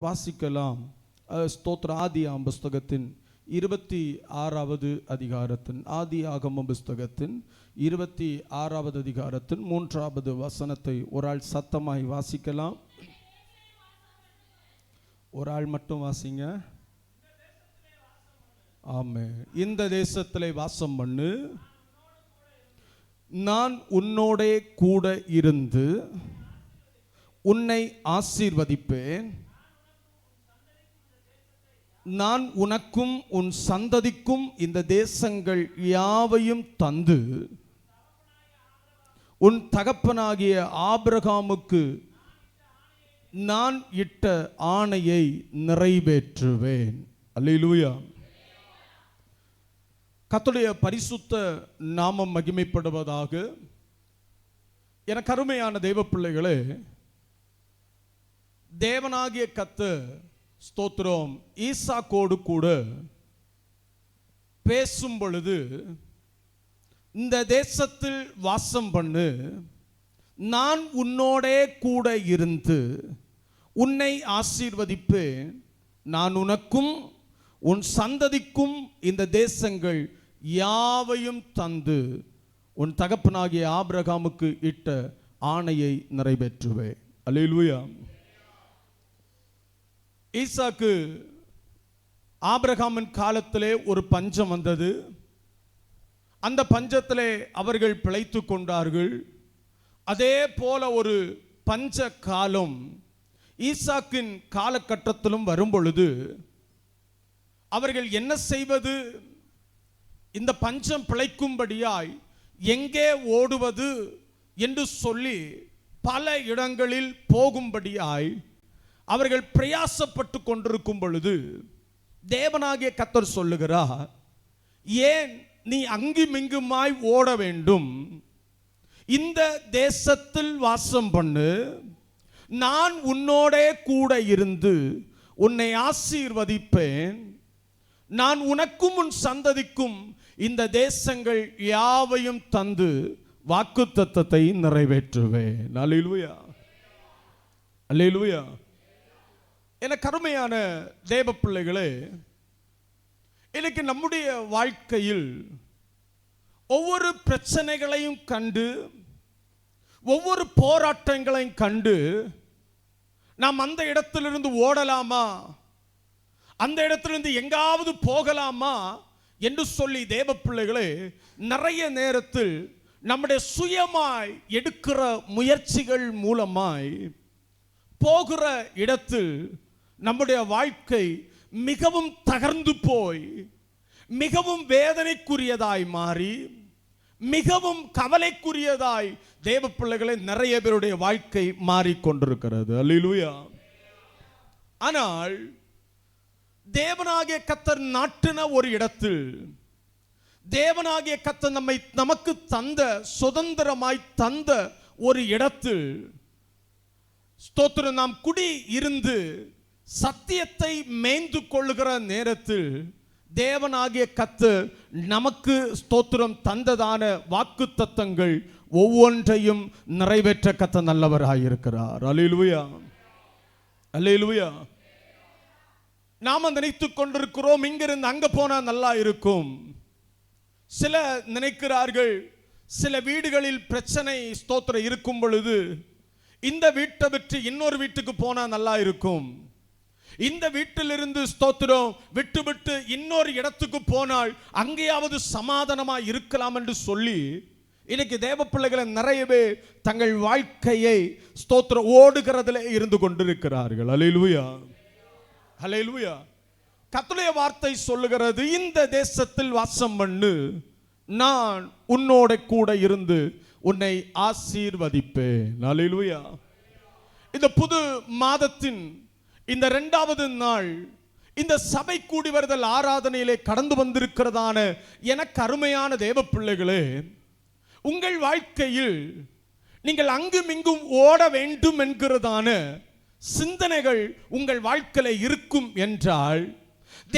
வாசிக்கலாம். ஸ்தோத்திர ஆதியாகம புஸ்தகத்தின் 26வது அதிகாரத்தின் ஆதியாகம புஸ்தகத்தின் 26வது அதிகாரத்தின் 3வது வசனத்தை ஒரு ஆள் சத்தமாய் வாசிக்கலாம். ஒரு ஆள் மட்டும் வாசிங்க. ஆமென். இந்த தேசத்திலே வாசம் பண்ணு, நான் உன்னோடே கூட இருந்து உன்னை ஆசீர்வதிப்பேன், நான் உனக்கும் உன் சந்ததிக்கும் இந்த தேசங்கள் யாவையும் தந்து உன் தகப்பனாகிய ஆபிரகாமுக்கு நான் இட்ட ஆணையை நிறைவேற்றுவேன். அல்லேலூயா. கர்த்தருடைய பரிசுத்த நாமம் மகிமைப்படுவதாக. எனக்கு அருமையான தேவ பிள்ளைகளே, தேவனாகிய கர்த்தர் ஸ்தோத்திரம் ஈசாக்கோடு கூட பேசும் பொழுது, இந்த தேசத்தில் வாசம் பண்ணு, நான் உன்னோடே கூட இருந்து உன்னை ஆசீர்வதிப்பேன், நான் உனக்கும் உன் சந்ததிக்கும் இந்த தேசங்கள் யாவையும் தந்து உன் தகப்பனாகிய ஆபிரகாமுக்கு இட்ட ஆணையை நிறைவேற்றுவேன். அல்லேலூயா. ஈசாக்கு ஆபிரகாமின் காலத்திலே ஒரு பஞ்சம் வந்தது. அந்த பஞ்சத்திலே அவர்கள் பிழைத்து கொண்டார்கள். அதே போல ஒரு பஞ்ச காலம் ஈசாக்கின் காலகட்டத்திலும் வரும்பொழுது அவர்கள் என்ன செய்வது, இந்த பஞ்சம் பிழைக்கும்படியாய் எங்கே ஓடுவது என்று சொல்லி பல இடங்களில் போகும்படியாய் அவர்கள் பிரயாசப்பட்டு கொண்டிருக்கும் பொழுது தேவனாகிய கர்த்தர் சொல்லுகிறார், ஏன் நீ அங்குமிங்குமாய் ஓட வேண்டும், இந்த தேசத்தில் வாசம் பண்ணு, நான் உன்னோடே கூட இருந்து உன்னை ஆசீர்வதிப்பேன், நான் உனக்கும் உன் சந்ததிக்கும் இந்த தேசங்கள் யாவையும் தந்து வாக்குத்தத்தத்தை நிறைவேற்றுவேன். அல்லேலூயா. அல்லேலூயா. என கருமையான தேவ பிள்ளைகளே, இன்னைக்கு நம்முடைய வாழ்க்கையில் ஒவ்வொரு பிரச்சனைகளையும் கண்டு, ஒவ்வொரு போராட்டங்களையும் கண்டு, நாம் அந்த இடத்திலிருந்து ஓடலாமா, அந்த இடத்திலிருந்து எங்காவது போகலாமா என்று சொல்லி தேவ பிள்ளைகளே, நிறைய நேரத்தில் நம்முடைய சுயமாய் எடுக்கிற முயற்சிகள் மூலமாய் போகிற இடத்தில் நம்முடைய வாழ்க்கை மிகவும் தகர்ந்து போய் மிகவும் வேதனைக்குரியதாய் மாறி மிகவும் கவலைக்குரியதாய் தேவ பிள்ளைகளை நிறைய பேருடைய வாழ்க்கை மாறிக்கொண்டிருக்கிறது. அல்லேலூயா. ஆனால் தேவனாகிய கர்த்தர் நாட்டின ஒரு இடத்தில், தேவனாகிய கர்த்தர் நமக்கு தந்த சுதந்திரமாய் தந்த ஒரு இடத்தில் ஸ்தோத்திரம் நாம் குடி இருந்து சத்தியத்தை மேய்ந்து கொள்ளுகிற நேரத்தில் தேவனாகிய கர்த்தர் நமக்கு ஸ்தோத்திரம் தந்ததான வாக்கு தத்தங்கள் ஒவ்வொன்றையும் நிறைவேற்ற கர்த்தர் நல்லவராயிருக்கிறார். அல்லேலூயா. அல்லேலூயா. நாம் நினைத்துக் கொண்டிருக்கிறோம், இங்கிருந்து அங்க போனா நல்லா இருக்கும். சில நினைக்கிறார்கள், சில வீடுகளில் பிரச்சனை ஸ்தோத்திரம் இருக்கும் பொழுது இந்த வீட்டை விட்டு இன்னொரு வீட்டுக்கு போனா நல்லா இருக்கும், இந்த வீட்டிலிருந்து ஸ்தோத்திரம் விட்டு விட்டு இன்னொரு இடத்துக்கு போனால் அங்கேயாவது சமாதானமா இருக்கலாம் என்று சொல்லி இன்னைக்கு தேவ பிள்ளைகளை நிறையவே தங்கள் வாழ்க்கையை ஸ்தோத்திரம் ஓடுகிறதுல இருந்து கொண்டிருக்கிறார்கள். அல்லேலூயா. அல்லேலூயா. கர்த்தருடைய வார்த்தை சொல்லுகிறது, இந்த தேசத்தில் வாசம் பண்ணு, நான் உன்னோட கூட இருந்து உன்னை ஆசீர்வதிப்பேன். அல்லேலூயா. இந்த புது மாதத்தின் இந்த 2வது நாள் இந்த சபை கூடி வருதல் ஆராதனையிலே கடந்து வந்திருக்கிறதான எனக்கு அருமையான தேவ பிள்ளைகளே, உங்கள் வாழ்க்கையில் நீங்கள் அங்கும் இங்கும் ஓட வேண்டும் என்கிறதான சிந்தனைகள் உங்கள் வாழ்க்கையில் இருக்கும் என்றால்,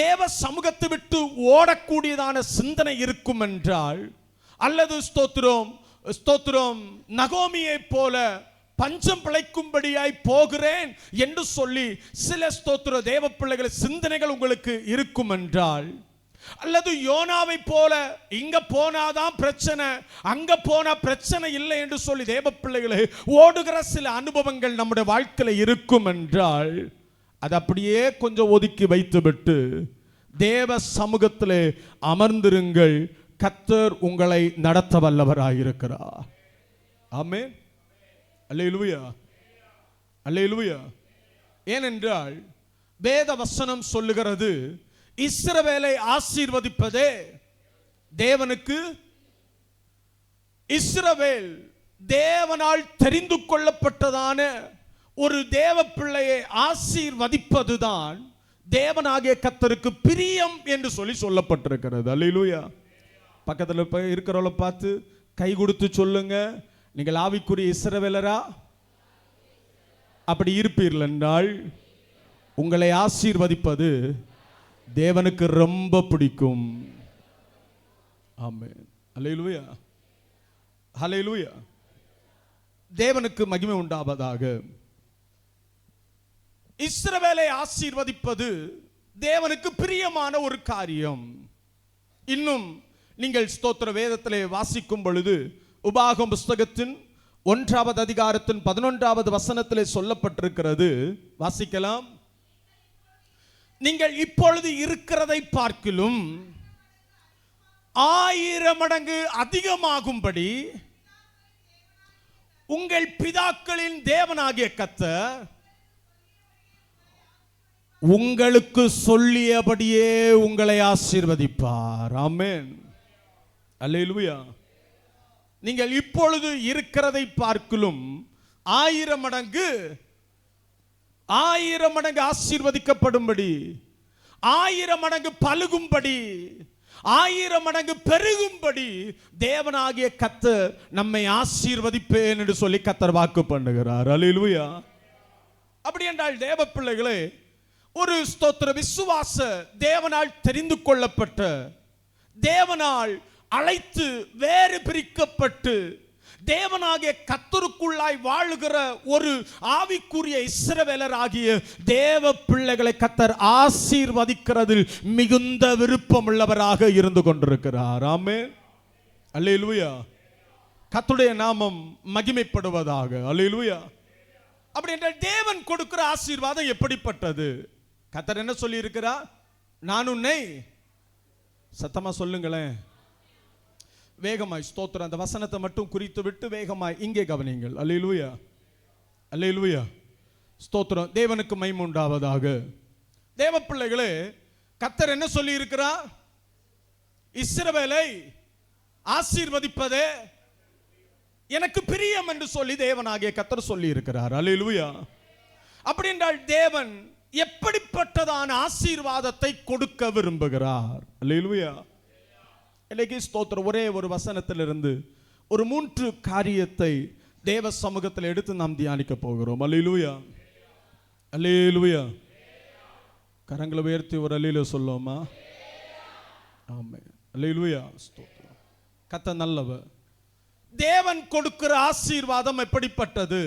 தேவ சமூகத்தை விட்டு ஓடக்கூடியதான சிந்தனை இருக்கும் என்றால், அல்லது ஸ்தோத்திரம் நகோமியை போல பஞ்சம் பிழைக்கும்படியாய் போகிறேன் என்று சொல்லி சில ஸ்தோத்திர தேவ பிள்ளைகள் சிந்தனைகள் உங்களுக்கு இருக்கும் என்றால், அல்லது யோனாவை போல இங்க போனாதான் பிரச்சனை, அங்க போனா பிரச்சனை இல்லை என்று சொல்லி தேவ பிள்ளைகளை ஓடுகிற சில அனுபவங்கள் நம்முடைய வாழ்க்கையில் இருக்கும் என்றால், அது அப்படியே கொஞ்சம் ஒதுக்கி வைத்துவிட்டு தேவ சமூகத்திலே அமர்ந்திருங்கள். கர்த்தர் உங்களை நடத்த வல்லவராயிருக்கிறார். ஆமென். அல்லேலூயா, அல்லேலூயா. ஏனென்றால் வேத வசனம் சொல்லுகிறது, இஸ்ரவேலை ஆசீர்வதிப்பதே தேவனுக்கு, இஸ்ரவேல் தேவனால் தெரிந்து கொள்ளப்பட்டதான ஒரு தேவ பிள்ளையை ஆசீர்வதிப்பதுதான் தேவனாகிய கர்த்தருக்கு பிரியம் என்று சொல்லி சொல்லப்பட்டிருக்கிறது. அல்லேலூயா. பக்கத்தில் இருக்கிறவளை பார்த்து கை கொடுத்து சொல்லுங்க, நீங்கள் ஆவிக்குரிய இஸ்ரவேலரா? அப்படி இருப்பீர்கள் என்றால் உங்களை ஆசீர்வதிப்பது தேவனுக்கு ரொம்ப பிடிக்கும். ஆமென். அல்லேலூயா, அல்லேலூயா. தேவனுக்கு மகிமை உண்டாவதாக. இஸ்ரவேலை ஆசீர்வதிப்பது தேவனுக்கு பிரியமான ஒரு காரியம். இன்னும் நீங்கள் ஸ்தோத்திர வேதத்திலே வாசிக்கும் பொழுது உபாகம் புஸ்தகத்தின் 1வது அதிகாரத்தின் 11வது வசனத்திலே சொல்லப்பட்டிருக்கிறது. வாசிக்கலாம். நீங்கள் இப்பொழுது இருக்கிறதை பார்க்கிலும் 1000 மடங்கு அதிகமாகும்படி உங்கள் பிதாக்களின் தேவனாகிய கர்த்தர் உங்களுக்கு சொல்லியபடியே உங்களை ஆசீர்வதிப்பார். ஆமென். அல்லேலூயா. நீங்கள் இப்பொழுது இருக்கிறதை பார்க்கிலும் 1000 மடங்கு ஆசீர்வதிக்கப்படும்படி, 1000 மடங்கு பலுகும்படி, 1000 மடங்கு பெருகும்படி தேவனாகிய கர்த்தர் நம்மை ஆசீர்வதிப்பேன் என்று சொல்லி கர்த்தர் வாக்கு பண்ணுகிறார். அல்லேலூயா. அப்படி என்றால் தேவ பிள்ளைகளே, ஒரு ஸ்தோத்திர விசுவாச தேவனால் தெரிந்து கொள்ளப்பட்ட, தேவனால் அழைத்து வேறு பிரிக்கப்பட்டு தேவனாகிய கர்த்தருக்குள்ளாய் வாழுகிற ஒரு ஆவிக்குரிய இஸ்ரவேலர் ஆகிய தேவ பிள்ளைகளை கர்த்தர் ஆசீர்வதிக்கிறதில் மிகுந்த விருப்பமுள்ளவராக இருந்து கொண்டிருக்கிறார். ஆமென். அல்லேலூயா. கர்த்தருடைய நாமம் மகிமைப்படுவதாக. அல்லேலூயா. அப்படி என்றால் தேவன் கொடுக்கிற ஆசீர்வாதம் எப்படிப்பட்டது? கர்த்தர் என்ன சொல்லி இருக்கிறார்? நான் உன்னை, சத்தமா சொல்லுங்களேன், வேகமாய் ஸ்தோத்திரம், அந்த வசனத்தை மட்டும் குறித்து விட்டு வேகமாய் இங்கே கவனிங்கள். அல்லேலூயா, அல்லேலூயா. ஸ்தோத்திரம். தேவனுக்கு மகிமை உண்டாவதாக. தேவ பிள்ளைகளே, கர்த்தர் என்ன சொல்லி இருக்கிறார்? இஸ்ரவேலை ஆசீர்வதிப்பதே எனக்கு பிரியம் என்று சொல்லி தேவனாகிய கர்த்தர் சொல்லி இருக்கிறார். அல்லேலூயா. அப்படி என்றால் தேவன் எப்படிப்பட்டதான ஆசீர்வாதத்தை கொடுக்க விரும்புகிறார்? அல்லேலூயா. இன்னைக்கு ஸ்தோத்திரம், ஒரே ஒரு வசனத்திலிருந்து ஒரு 3 காரியத்தை தேவ சமூகத்தில் எடுத்து நாம் தியானிக்க போகிறோம். அல்லேலூயா, அல்லேலூயா. கரங்களை உயர்த்தி ஒரு அல்லேலூயா சொல்லுவோமா? ஆமென். அல்லேலூயா. ஸ்தோத்திரம். கர்த்தர் நல்லவர். தேவன் கொடுக்கிற ஆசீர்வாதம் எப்படிப்பட்டது?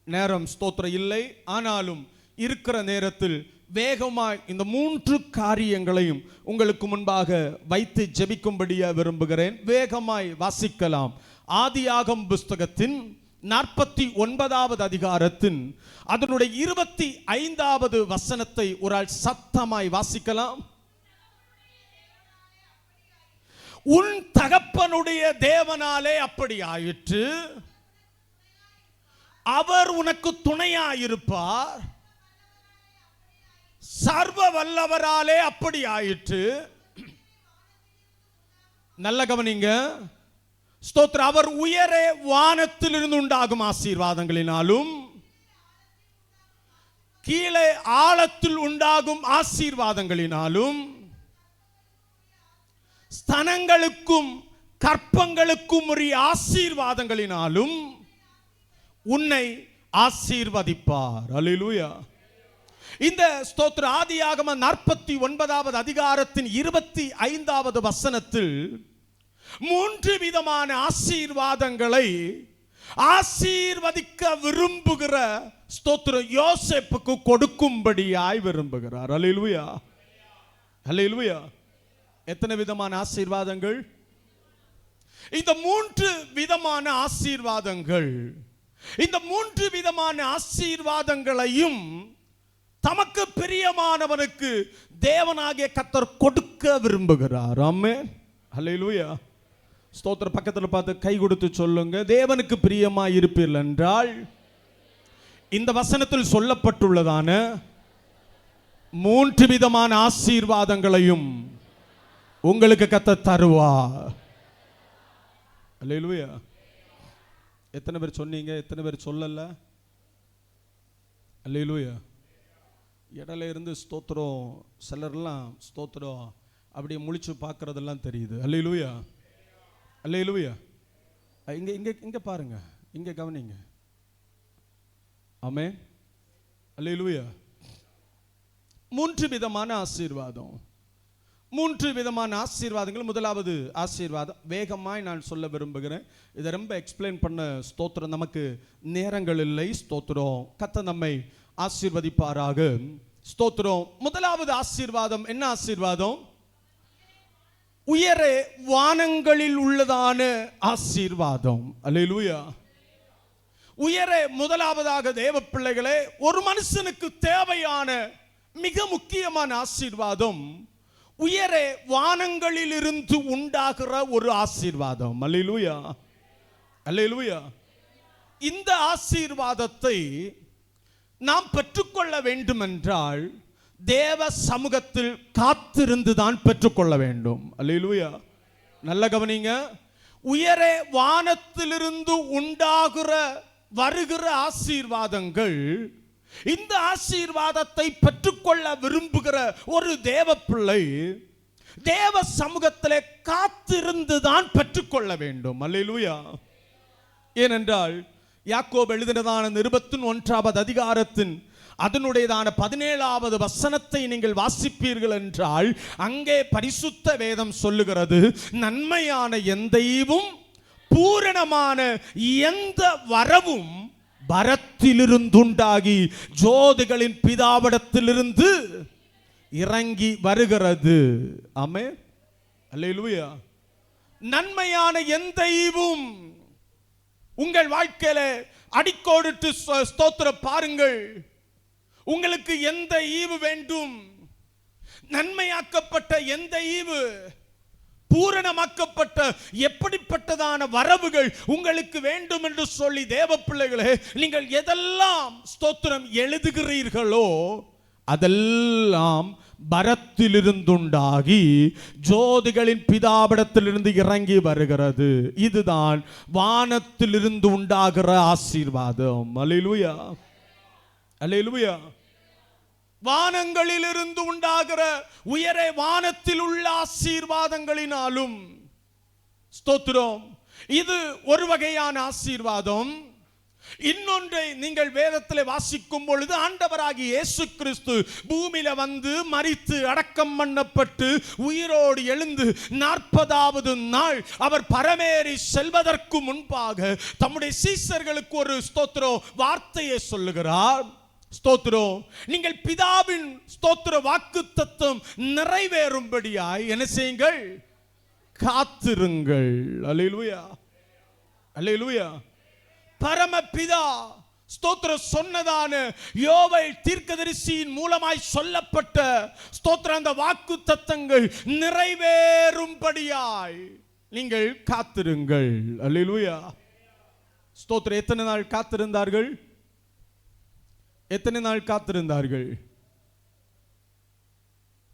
நேரம் ஸ்தோத்திரம் இல்லை, ஆனாலும் இருக்கிற நேரத்தில் வேகமாய் இந்த 3 காரியங்களையும் உங்களுக்கு முன்பாக வைத்து ஜெபிக்கும்படியா விரும்புகிறேன். வேகமாய் வாசிக்கலாம். ஆதியாகம புஸ்தகத்தின் 49வது அதிகாரத்தின் அதனுடைய 25வது வசனத்தை ஒரு ஆள் சத்தமாய் வாசிக்கலாம். உன் தகப்பனுடைய தேவனாலே அப்படி ஆயிற்று, அவர் உனக்கு துணையாயிருப்பார், சர்வ வல்லவராலே அப்படி ஆயிற்று. நல்ல கவனிங்க. ஸ்தோத்திரம். அவர் உயரே வானத்திலிருந்து உண்டாகும் ஆசீர்வாதங்களினாலும் கீழே ஆழத்தில் உண்டாகும் ஆசீர்வாதங்களினாலும் ஸ்தனங்களுக்கும் கற்பங்களுக்கும் உரிய ஆசீர்வாதங்களினாலும் உன்னை ஆசீர்வதிப்பார். அல்லேலூயா. இந்த ஸ்தோத்திர ஆதியாகம 49வது அதிகாரத்தின் 25வது வசனத்தில் 3 விதமான ஆசீர்வாதங்களை ஆசீர்வதிக்க விரும்புகிற ஸ்தோத்திரம் யோசேப்புக்கு கொடுக்கும்படியாய் விரும்புகிறார். அல்லேலூயா, அல்லேலூயா. எத்தனை விதமான ஆசீர்வாதங்கள்? இந்த 3 விதமான ஆசீர்வாதங்கள். இந்த 3 விதமான ஆசீர்வாதங்களையும் தமக்கு பிரியமானவனுக்கு தேவனாகிய கர்த்தர் கொடுக்க விரும்புகிறார். ஆமென், அல்லேலூயா. ஸ்தோத்திர. பக்கத்தில் பார்த்து கை கொடுத்து சொல்லுங்க, தேவனுக்கு பிரியமாய் இருப்பீர்கள் என்றால் இந்த வசனத்தில் சொல்லப்பட்டுள்ளதான 3 விதமான ஆசீர்வாதங்களையும் உங்களுக்கு கர்த்தர் தருவார். அல்லேலூயா. எத்தனை பேர் சொன்னீங்க? எத்தனை பேர் சொல்லல? அல்லேலூயா. இடையில இருந்து ஸ்தோத்திரம், சிலர்லாம் ஸ்தோத்திரம் அப்படியே முழிச்சு பார்க்கறதெல்லாம் தெரியுது. அல்லேலூயா, அல்லேலூயா. இங்க இங்க இங்க பாருங்க, இங்க கவனிங்க. ஆமென், அல்லேலூயா. 3 விதமான ஆசீர்வாதம். 3 விதமான ஆசீர்வாதங்கள். முதலாவது ஆசீர்வாதம் வேகமாய் நான் சொல்ல விரும்புகிறேன். இதை ரொம்ப எக்ஸ்பிளைன் பண்ண ஸ்தோத்திரம் நமக்கு நேரங்கள் இல்லை. ஸ்தோத்திரம். கர்த்தர் நம்மை ஆசீர்வதிப்பாராக. ஸ்தோத்திரம். முதலாவது ஆசீர்வாதம் என்ன ஆசீர்வாதம்? உயரே வானங்களில் உள்ளதான ஆசீர்வாதம். அல்லேலூயா. உயரே முதலாவதாக தேவ பிள்ளைகளே, ஒரு மனுஷனுக்கு தேவையான மிக முக்கியமான ஆசீர்வாதம் உயரே வானங்களில் இருந்து உண்டாகிற ஒரு ஆசீர்வாதம். அல்லேலூயா, அல்லேலூயா. இந்த ஆசீர்வாதத்தை நாம் பெற்றுக்கொள்ள வேண்டும் என்றால் தேவ சமூகத்தில் காத்திருந்து தான் பெற்றுக்கொள்ள வேண்டும். அல்லேலூயா. நல்ல கவனிங்க. உயரே வானத்திலிருந்து உண்டாகிற வருகிற ஆசீர்வாதங்கள், இந்த ஆசீர்வாதத்தை பெற்றுக்கொள்ள விரும்புகிற ஒரு தேவ பிள்ளை தேவ சமூகத்திலே காத்திருந்து தான் பெற்றுக்கொள்ள வேண்டும். அல்லேலூயா. ஏனென்றால் யாக்கோபு எழுதினதான 21வது அதிகாரத்தின் அதனுடையதான 17வது வசனத்தை நீங்கள் வாசிப்பீர்கள் என்றால் அங்கே பரிசுத்த வேதம் சொல்லுகிறது, நன்மையான எந்தையும் பூரணமான எந்த வரவும் வரத்திலிருந்துண்டாகி ஜோதிகளின் பிதாவிடத்திலிருந்து இறங்கி வருகிறது. ஆமென், அல்லேலூயா. நன்மையான எந்தையும் உங்கள் வாழ்க்கையில அடிக்கோடிட்டு ஸ்தோத்திரம் பாருங்கள். உங்களுக்கு எந்த ஈவு வேண்டும்? நன்மையாக்கப்பட்ட எந்த ஈவு, பூரணமாக்கப்பட்ட எப்படிப்பட்டதான வரவுகள் உங்களுக்கு வேண்டும் என்று சொல்லி தேவ பிள்ளைகளே, நீங்கள் எதெல்லாம் ஸ்தோத்திரம் எழுதுகிறீர்களோ அதெல்லாம் பரத்திலிருந்துண்டாகி ஜோதிகளின் பிதாவிடத்திலிருந்து இறங்கி வருகிறது. இதுதான் வானத்திலிருந்து உண்டாகிற ஆசீர்வாதம். அல்லேலூயா, அல்லேலூயா. வானங்களிலிருந்து உண்டாகிற உயரே வானத்தில் உள்ள ஆசீர்வாதங்களினாலும் ஸ்தோத்திரம், இது ஒரு வகையான ஆசீர்வாதம். இன்னொன்றை நீங்கள் வேதத்தில் வாசிக்கும் பொழுது ஆண்டவராகிய இயேசு கிறிஸ்து பூமியில வந்து மரித்து அடக்கம் பண்ணப்பட்டு உயிரோடு எழுந்து 40வது நாள் அவர் பரமேறி செல்வதற்கு முன்பாக தம்முடைய சீஷர்களுக்கு ஒரு ஸ்தோத்திரம் வார்த்தையை சொல்லுகிறார். ஸ்தோத்திரம், நீங்கள் பிதாவின் ஸ்தோத்திர வாக்குத்தத்தம் நிறைவேறும்படியாய் என்ன செய்யுங்கள்? காத்திருங்கள். அல்லேலூயா, அல்லேலூயா. பரமபிதா ஸ்தோத்திரம் சொன்னதான யோவேல் தீர்க்கதரிசியின் மூலமாய் சொல்லப்பட்ட ஸ்தோத்திரம் அந்த வாக்குத்தத்தங்கள் நிறைவேறும்படியாய் நீங்கள் காத்திருங்கள். அல்லேலூயா, ஸ்தோத்திரம். எத்தனை நாள் காத்திருந்தார்கள்? எத்தனை நாள் காத்திருந்தார்கள்?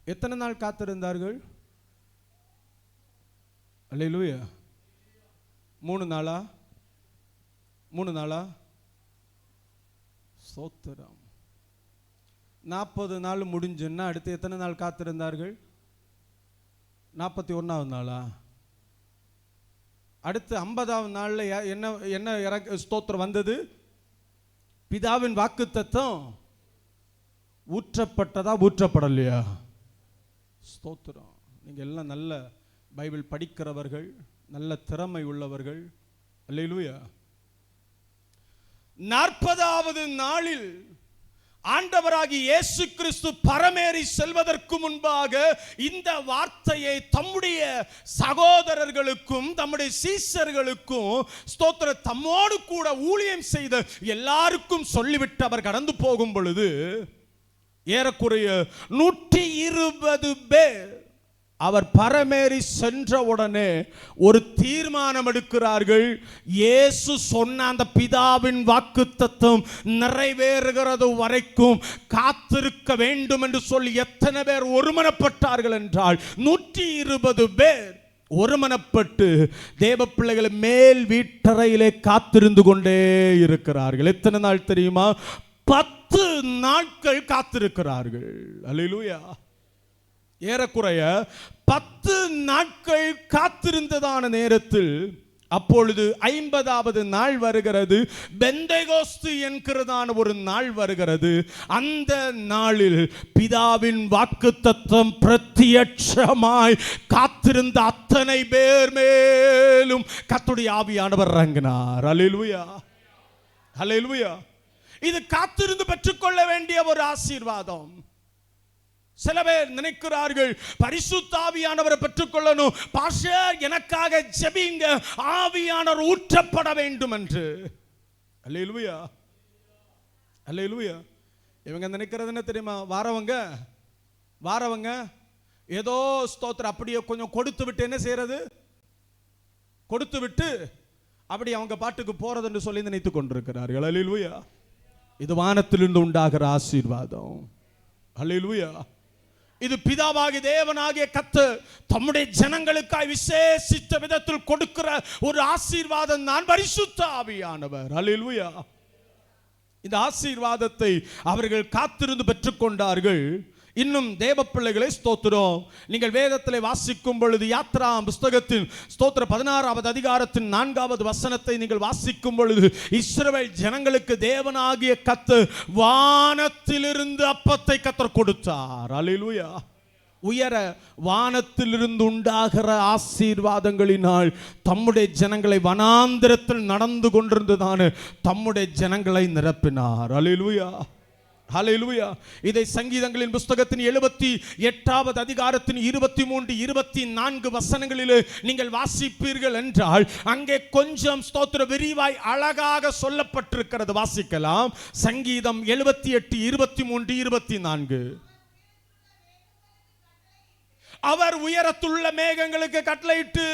எத்தனை நாள் காத்திருந்தார்கள்? அல்லேலூயா. 3 நாளா? 3 நாளா? ஸ்தோத்திரம். 40 நாள் முடிஞ்சுன்னா அடுத்து எத்தனை நாள் காத்திருந்தார்கள்? 41வது நாளா? அடுத்து 50வது நாள்ல என்ன என்ன ஸ்தோத்திரம் வந்தது? பிதாவின் வாக்குத்தத்தம் ஊற்றப்பட்டதா ஊற்றப்படலையா? ஸ்தோத்திரம். நீங்க எல்லாம் நல்ல பைபிள் படிக்கிறவர்கள், நல்ல திறமை உள்ளவர்கள். அல்லேலூயா. 40வது நாளில் ஆண்டவராகிய இயேசு கிறிஸ்து பரமேறி செல்வதற்கு முன்பாக இந்த வார்த்தையை தம்முடைய சகோதரர்களுக்கும் தம்முடைய சீஷர்களுக்கும் ஸ்தோத்திர தம்மோடு கூட ஊழியம் செய்த எல்லாருக்கும் சொல்லிவிட்டு அவர் கடந்து போகும் பொழுது ஏறக்குறைய 120 பேர் அவர் பரமேறி சென்ற உடனே ஒரு தீர்மானம் எடுக்கிறார்கள். இயேசு சொன்ன அந்த பிதாவின் வாக்குத்தத்தம் நிறைவேறுகிறது வரைக்கும் காத்திருக்க வேண்டும் என்று சொல்லி எத்தனை பேர் ஒருமனப்பட்டார்கள் என்றால் 120 பேர் ஒருமனப்பட்டு தேவ பிள்ளைகளை மேல் வீட்டறையிலே காத்திருந்து கொண்டே இருக்கிறார்கள். எத்தனை நாள் தெரியுமா? 10 நாட்கள் காத்திருக்கிறார்கள். அல்லேலூயா. ஏறக்குறைய 10 நாட்கள் காத்திருந்ததான நேரத்தில் அப்பொழுது 50வது நாள் வருகிறது. பெந்தேகோஸ்து என்கிறதான ஒரு நாள் வருகிறது. அந்த நாளில் பிதாவின் வாக்குத்தத்தம் பிரத்யட்சமாய் காத்திருந்த அத்தனை பேர் மேலும் கர்த்தருடைய ஆவியானவர் இறங்கினார். அல்லேலூயா, அல்லேலூயா. இது காத்திருந்து பெற்றுக்கொள்ள வேண்டிய ஒரு ஆசீர்வாதம். சில பேர் நினைக்கிறார்கள் பரிசுத்த ஆவியானவரை பெற்றுக்கொள்ளணும், பாஸ்டர் எனக்காக ஜெபிங்க, ஆவியானவர் ஊற்றப்பட வேண்டும் என்று. அல்லேலூயா, அல்லேலூயா. இவங்க நினைக்கிறது என்ன தெரியுமா? வாரவங்க ஏதோ ஸ்தோத்திரம் அப்படியே கொஞ்சம் கொடுத்து விட்டு என்ன செய்யறது, கொடுத்து விட்டு அப்படி அவங்க பாட்டுக்கு போறது என்று சொல்லி நினைத்துக் கொண்டிருக்கிறார்கள். அல்லேலூயா. இது வானத்திலிருந்து உண்டாகிற ஆசீர்வாதம். அல்லேலூயா. இது பிதாவாகிய தேவனாகிய கர்த்தர் தம்முடைய ஜனங்களுக்காய் விசேஷித்த விதத்தில் கொடுக்கிற ஒரு ஆசீர்வாதம் தான் பரிசுத்த ஆவியானவர். அல்லேலூயா. இந்த ஆசீர்வாதத்தை அவர்கள் காத்திருந்து பெற்றுக்கொண்டார்கள். இன்னும் தேவ பிள்ளைகளை ஸ்தோத்திரம், நீங்கள் வேதத்திலே வாசிக்கும் பொழுது யாத்ரா புஸ்தகத்தின் ஸ்தோத்திர 16வது அதிகாரத்தின் 4வது வசனத்தை நீங்கள் வாசிக்கும் பொழுது இஸ்ரவேல் ஜனங்களுக்கு தேவனாகிய கர்த்தர் வானத்திலிருந்து அப்பத்தை கர்த்தர் கொடுத்தார். அல்லேலூயா. உயர வானத்திலிருந்து உண்டாகிற ஆசீர்வாதங்களினால் தம்முடைய ஜனங்களை வனாந்திரத்தில் நடந்து கொண்டிருந்ததான தம்முடைய ஜனங்களை நிரப்பினார். அல்லேலூயா, ஹல்லேலூயா. இதை சங்கீதங்களின் புஸ்தகத்தின் 78வது அதிகாரத்தின் 23, 24 வசனங்களிலே நீங்கள் வாசிப்பீர்கள் என்றால் அங்கே கொஞ்சம் ஸ்தோத்திர விரிவாய் அழகாக சொல்லப்பட்டிருக்கிறது. வாசிக்கலாம். சங்கீதம் 78, 23, 24. அவர் உயரத்துள்ள மேகங்களுக்கு கட்டளையிட்டு,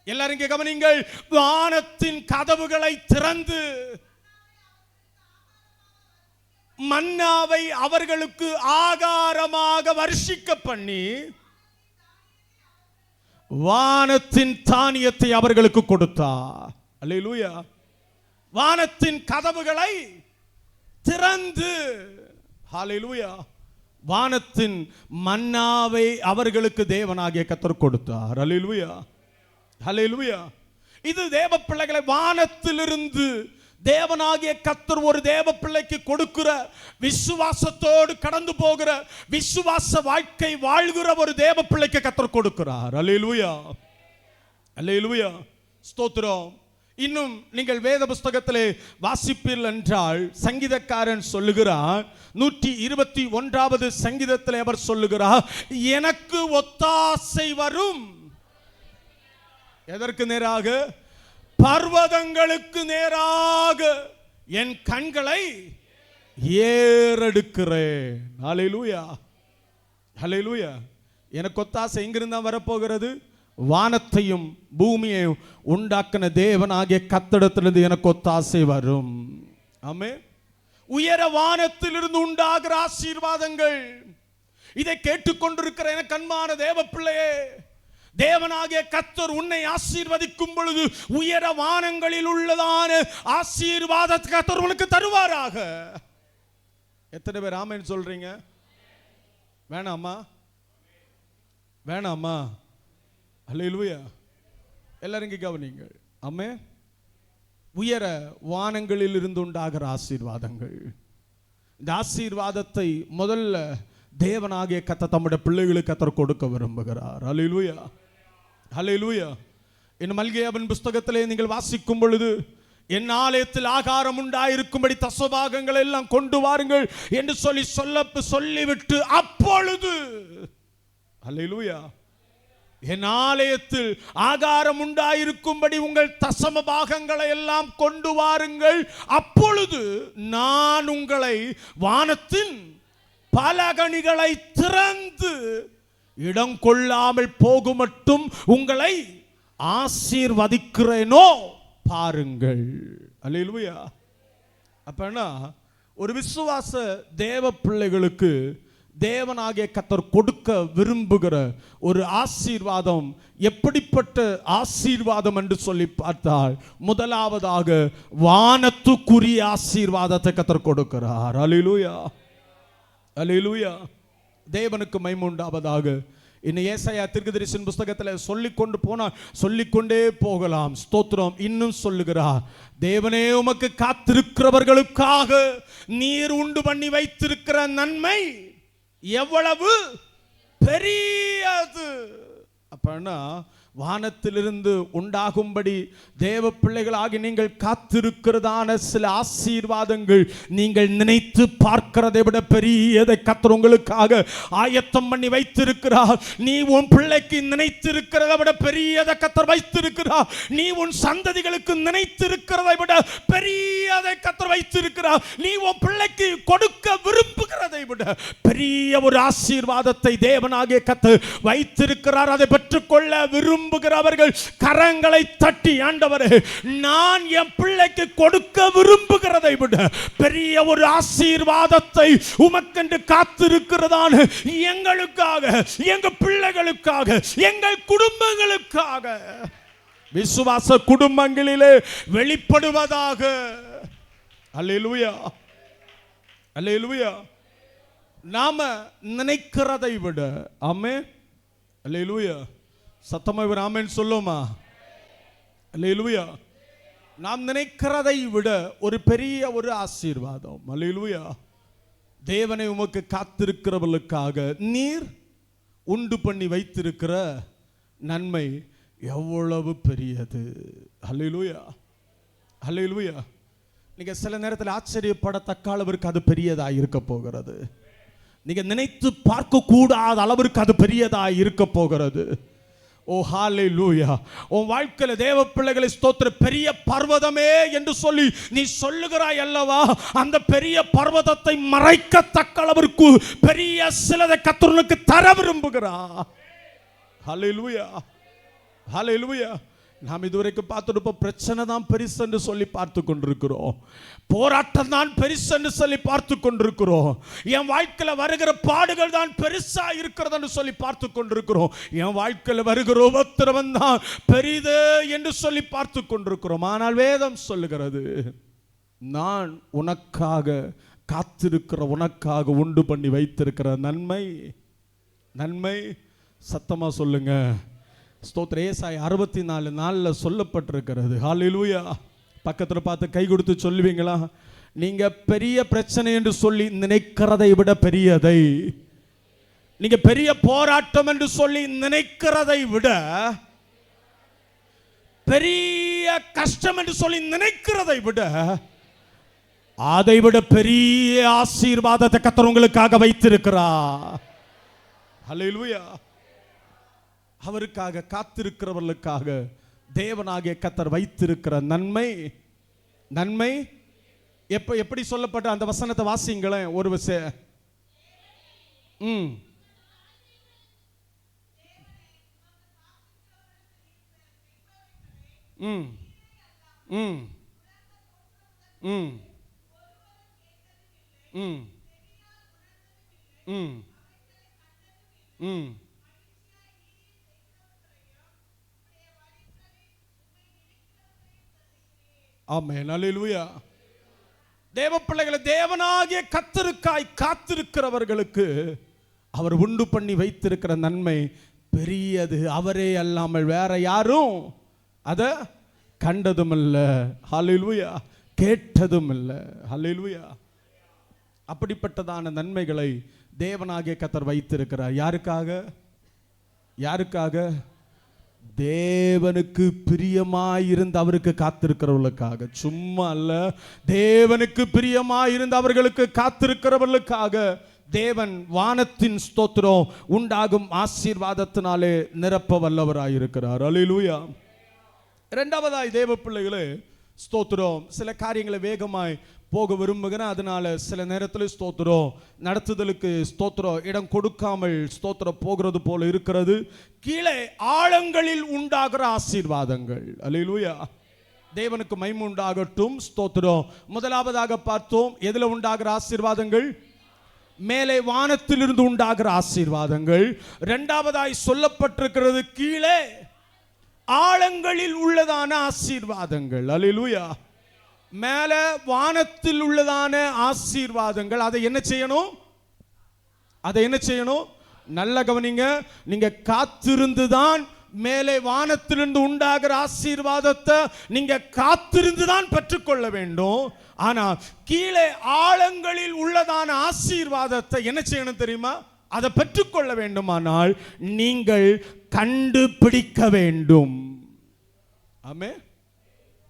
எல்லாரும் இங்கே கவனிங்கள், வானத்தின் கதவுகளை திறந்து மன்னாவை அவர்களுக்கு ஆகாரமாக வருஷிக்க பண்ணி வானத்தின் தானியத்தை அவர்களுக்கு கொடுத்தார். அல்லேலூயா. வானத்தின் கதவுகளை திறந்து, ஹல்லேலூயா, வானத்தின் மன்னாவை அவர்களுக்கு தேவனாகிய கர்த்தர் கொடுத்தார். அல்லேலூயா, ஹல்லேலூயா. இது தேவ பிள்ளைகளை வானத்திலிருந்து தேவனாகிய கர்த்தர் ஒரு தேவ பிள்ளைக்கு கொடுக்கிற விசுவாசத்தோடு கடந்து போகிற விசுவாச வாழ்க்கை வாழ்கிற ஒரு தேவ பிள்ளைக்கு கர்த்தர் கொடுக்கிறார். அல்லேலூயா, அல்லேலூயா, ஸ்தோத்திரம். இன்னும் நீங்கள் வேத புஸ்தகத்திலே வாசிப்பீர்கள் என்றால் சங்கீதக்காரன் சொல்லுகிறார், 121வது சங்கீதத்திலே அவர் சொல்லுகிறார், எனக்கு ஒத்தாசை வரும். எதற்கு நேராக? பர்வதங்களுக்கு நேராக என் கண்களை ஏறெடுக்கிறேன். ஹல்லேலூயா, ஹல்லேலூயா. எனக்கு ஒத்தாசை எங்கிருந்து வரப்போகிறது? வானத்தையும் பூமியையும் உண்டாக்கின தேவனாகிய கர்த்தரிடத்திலிருந்து எனக்கு ஒத்தாசை வரும். ஆமென். உயர வானத்திலிருந்து உண்டாகிற ஆசீர்வாதங்கள். இதை கேட்டுக்கொண்டிருக்கிற எனக்கு அன்பான தேவ பிள்ளையே, தேவனாகிய கர்த்தர் உன்னை ஆசீர்வதிக்கும் பொழுது உயர வானங்களில் உள்ளதான ஆசீர்வாதத்தை கர்த்தர் உனக்கு தருவாராக. எத்தனை பேர் ஆமென் சொல்றீங்க? வேணாமா? வேணாமா? அல்லேலூயா. எல்லாரும் இங்கே கவனிங்கள். ஆமென். உயர வானங்களில் இருந்து உண்டாகிற ஆசீர்வாதங்கள். இந்த ஆசீர்வாதத்தை முதல்ல தேவனாகிய கர்த்தர் தம்முடைய பிள்ளைகளுக்கு கர்த்தர் கொடுக்க விரும்புகிறார். அல்லேலூயா, அல்லேலூயா. இன்னும் மல்கியாவின் புஸ்தகத்திலே நீங்கள் வாசிக்கும் பொழுது என் ஆலயத்தில் ஆகாரம் உண்டாயிருக்கும்படி தசபாகங்கள் எல்லாம் கொண்டு வாருங்கள் என்று சொல்லிவிட்டு அப்பொழுது அல்லேலூயா, என் ஆலயத்தில் ஆகாரம் உண்டாயிருக்கும்படி உங்கள் தசம பாகங்களை எல்லாம் கொண்டு வாருங்கள், அப்பொழுது நான் உங்களை வானத்தின் பலகணிகளை திறந்து இடம் கொள்ளாமல் போகும் மட்டும் உங்களை ஆசீர்வதிக்கிறேனோ பாருங்கள். அல்லேலூயா. அப்பனா ஒரு விசுவாச தேவ பிள்ளைகளுக்கு தேவனாகிய கர்த்தர் கொடுக்க விரும்புகிற ஒரு ஆசீர்வாதம் எப்படிப்பட்ட ஆசீர்வாதம் என்று சொல்லி பார்த்தால், முதலாவதாக வானத்துக்குரிய ஆசீர்வாதத்தை கர்த்தர் கொடுக்கிறார். அல்லேலூயா, அல்லேலூயா. தேவனுக்கு மகிமை உண்டாவதாக. இன்னும் ஏசாயா தீர்க்கதரிசியின் புத்தகத்தில் சொல்லிக்கொண்டே போகலாம். ஸ்தோத்திரம். இன்னும் சொல்லுகிறார், தேவனே உமக்கு காத்திருக்கிறவர்களுக்காக நீர் உண்டு பண்ணி வைத்திருக்கிற நன்மை எவ்வளவு பெரியது. அப்பனா வானத்திலிருந்து உண்டாகும்படி தேவ பிள்ளைகளாகி நீங்கள் காத்திருக்கிறதான சில ஆசீர்வாதங்கள் நீங்கள் நினைத்து பார்க்கிறதை விட பெரியதை கர்த்தர் உங்களுக்காக ஆயத்தம் பண்ணி வைத்திருக்கிறார். நீ உன் பிள்ளைக்கு நினைத்திருக்கிறதை விட பெரியதை கர்த்தர் வைத்திருக்கிறார். நீ உன் சந்ததிகளுக்கு நினைத்திருக்கிறதை விட பெரியதை கர்த்தர் வைத்திருக்கிறார். நீ உன் பிள்ளைக்கு கொடுக்க விரும்புகிறதை விட பெரிய ஒரு ஆசீர்வாதத்தை தேவனாகிய கர்த்தர் வைத்திருக்கிறார். அதை பெற்றுக்கொள்ள விரும்புகிறவர்கள் கரங்களை தட்டி, ஆண்டவரே, நான் என் பிள்ளைக்கு கொடுக்க விரும்புகிறதை விட பெரிய ஒரு ஆசீர்வாதத்தை உமக்கென்று காத்திருக்கிறதான எங்களுக்காக, எங்க பிள்ளைகளுக்காக, எங்கள் குடும்பங்களுக்காக, விசுவாச குடும்பங்களிலே வெளிப்படுவதாக. அல்லேலூயா, அல்லேலூயா. நாம நினைக்கிறதை விட, ஆமென், அல்லேலூயா, சத்தமா ஒரு ஆமென் சொல்லுமா? அல்லேலூயா. நாம் நினைக்கிறதை விட ஒரு பெரிய ஒரு ஆசீர்வாதம். அல்லேலூயா. தேவனை உமக்கு காத்திருக்கிறவர்களுக்காக நீர் உண்டு பண்ணி வைத்திருக்கிற நன்மை எவ்வளவு பெரியது. அல்லேலூயா, அல்லேலூயா. நீங்க சில நேரத்தில் ஆச்சரியப்படத்தக்க அளவிற்கு அது பெரியதாக இருக்க போகிறது. நீங்க நினைத்து பார்க்க கூடாத அளவிற்கு அது பெரியதாக இருக்க போகிறது. ஓ ஹalleluya. உன் வாழ்க்கையில தேவ பிள்ளைகளை ஸ்தோத்திர, பெரிய பர்வதமே என்று சொல்லி நீ சொல்லுகிறாய் அல்லவா, அந்த பெரிய பர்வதத்தை மறைக்கத்தக்க அளவிற்கு பெரிய சிலதை கர்த்தருக்கு தர விரும்புகிறார். ஹalleluya, ஹalleluya. நாம் இதுவரைக்கும் பார்த்துருப்போம், பிரச்சனை தான் பெருசு என்று சொல்லி பார்த்து கொண்டிருக்கிறோம், போராட்டம் தான் பெருசு என்று சொல்லி பார்த்து கொண்டிருக்கிறோம், என் வாழ்க்கையில் வருகிற பாடுகள் தான் பெருசா இருக்கிறது என்று சொல்லி பார்த்து கொண்டிருக்கிறோம், என் வாழ்க்கையில் வருகிற உபத்திரவம் தான் பெரிது என்று சொல்லி பார்த்து கொண்டிருக்கிறோம். ஆனால் வேதம் சொல்லுகிறது, நான் உனக்காக காத்திருக்கிற, உனக்காக உண்டு பண்ணி வைத்திருக்கிற நன்மை, நன்மை, சத்தமா சொல்லுங்க ஸ்தோத்திர. ஏசாயா 64:4 சொல்லப்பட்டிருக்கிறது. ஹalleluya. பக்கத்தில் பார்த்து கை கொடுத்து சொல்லுவீங்களா? நீங்க பெரிய பிரச்சனை என்று சொல்லி நினைக்கிறதை விட பெரியதை, நீங்க பெரிய போராட்டம் என்று சொல்லி நினைக்கிறதை விட, பெரிய கஷ்டம் என்று சொல்லி நினைக்கிறதை விட, அதை விட பெரிய ஆசீர்வாதத்தை கர்த்தர் உங்களுக்காக வைத்திருக்கிறார். ஹalleluya. அவருக்காக காத்திருக்கிறவர்களுக்காக தேவனாகிய கர்த்தர் வைத்திருக்கிற நன்மை, நன்மை எப்படி சொல்லப்பட்ட அந்த வசனத்தை வாசிங்களேன் ஒரு விஷயம். ஆமென், அல்லேலூயா. தேவ பிள்ளைகளை, தேவனாகிய கர்த்தருக்காய் காத்திருக்கிறவர்களுக்கு அவர் உண்டு பண்ணி வைத்திருக்கிற நன்மை பெரியது. அவரே அல்லாமல் வேற யாரும் அதை கண்டதும் இல்லை, ஹல்லேலூயா, கேட்டதும் இல்லை, ஹல்லேலூயா. அப்படிப்பட்டதான நன்மைகளை தேவனாகிய கர்த்தர் வைத்திருக்கிறார். யாருக்காக? யாருக்காக? தேவனுக்கு பிரியமாயிருந்து அவருக்கு காத்திருக்கிறவர்களுக்காக, சும்மா அல்ல, தேவனுக்கு பிரியமாயிருந்து அவர்களுக்கு காத்திருக்கிறவர்களுக்காக தேவன் வானத்தின் ஸ்தோத்திரம் உண்டாகும் ஆசீர்வாதத்தினாலே நிரப்ப வல்லவராயிருக்கிறார். அல்லேலூயா. இரண்டாவதாய் தேவ பிள்ளைகளே ஸ்தோத்திரம், சில காரியங்களை வேகமாய் போக விரும்புகிறேன். அதனால சில நேரத்தில் ஸ்தோத்திரம் நடத்துதலுக்கு ஸ்தோத்திரம் இடம் கொடுக்காமல் ஸ்தோத்திரம் போகிறது போல இருக்கிறது. கீழே ஆழங்களில் உண்டாகிற ஆசீர்வாதங்கள். அல்லேலூயா. தேவனுக்கு மகிமை உண்டாகட்டும். ஸ்தோத்திரம். முதலாவதாக பார்த்தோம், எதுல உண்டாகிற ஆசீர்வாதங்கள்? மேலே வானத்திலிருந்து உண்டாகிற ஆசீர்வாதங்கள். இரண்டாவதாய் சொல்லப்பட்டிருக்கிறது கீழே ஆழங்களில் உள்ளதான ஆசீர்வாதங்கள். அல்லேலூயா. மேல வானத்தில் உள்ளதான ஆசீர்வாதங்கள். அதை என்ன செய்யணும்? அதை என்ன செய்யணும்? நல்ல கவனிங்க. நீங்க காத்திருந்துதான் மேலே வானத்திலிருந்து உண்டாகிற ஆசீர்வாதத்தை நீங்க காத்திருந்துதான் பெற்றுக்கொள்ள வேண்டும். ஆனா கீழே ஆழங்களில் உள்ளதான ஆசீர்வாதத்தை என்ன செய்யணும் தெரியுமா? அதை பெற்றுக்கொள்ள வேண்டுமானால் நீங்கள் கண்டுபிடிக்க வேண்டும். ஆமென்.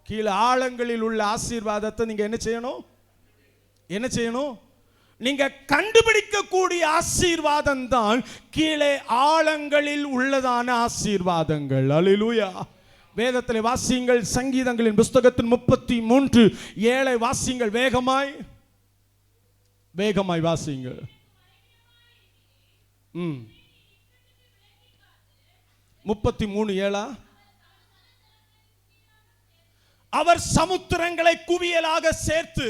கீழே ஆழங்களில் உள்ள ஆசீர்வாதத்தை நீங்க என்ன செய்யணும்? என்ன செய்யணும்? நீங்க கண்டுபிடிக்க கூடிய ஆசீர்வாதம் தான் கீழே ஆழங்களில் உள்ளதான ஆசீர்வாதங்கள். அல்லேலூயா. வேதத்தில் வாசியுங்கள், சங்கீதங்களின் புஸ்தகத்தின் 33:7 வாசியுங்கள். வேகமாய் வேகமாய் வாசியுங்கள். 33:7. அவர் சமுத்திரங்களை குவியலாக சேர்த்து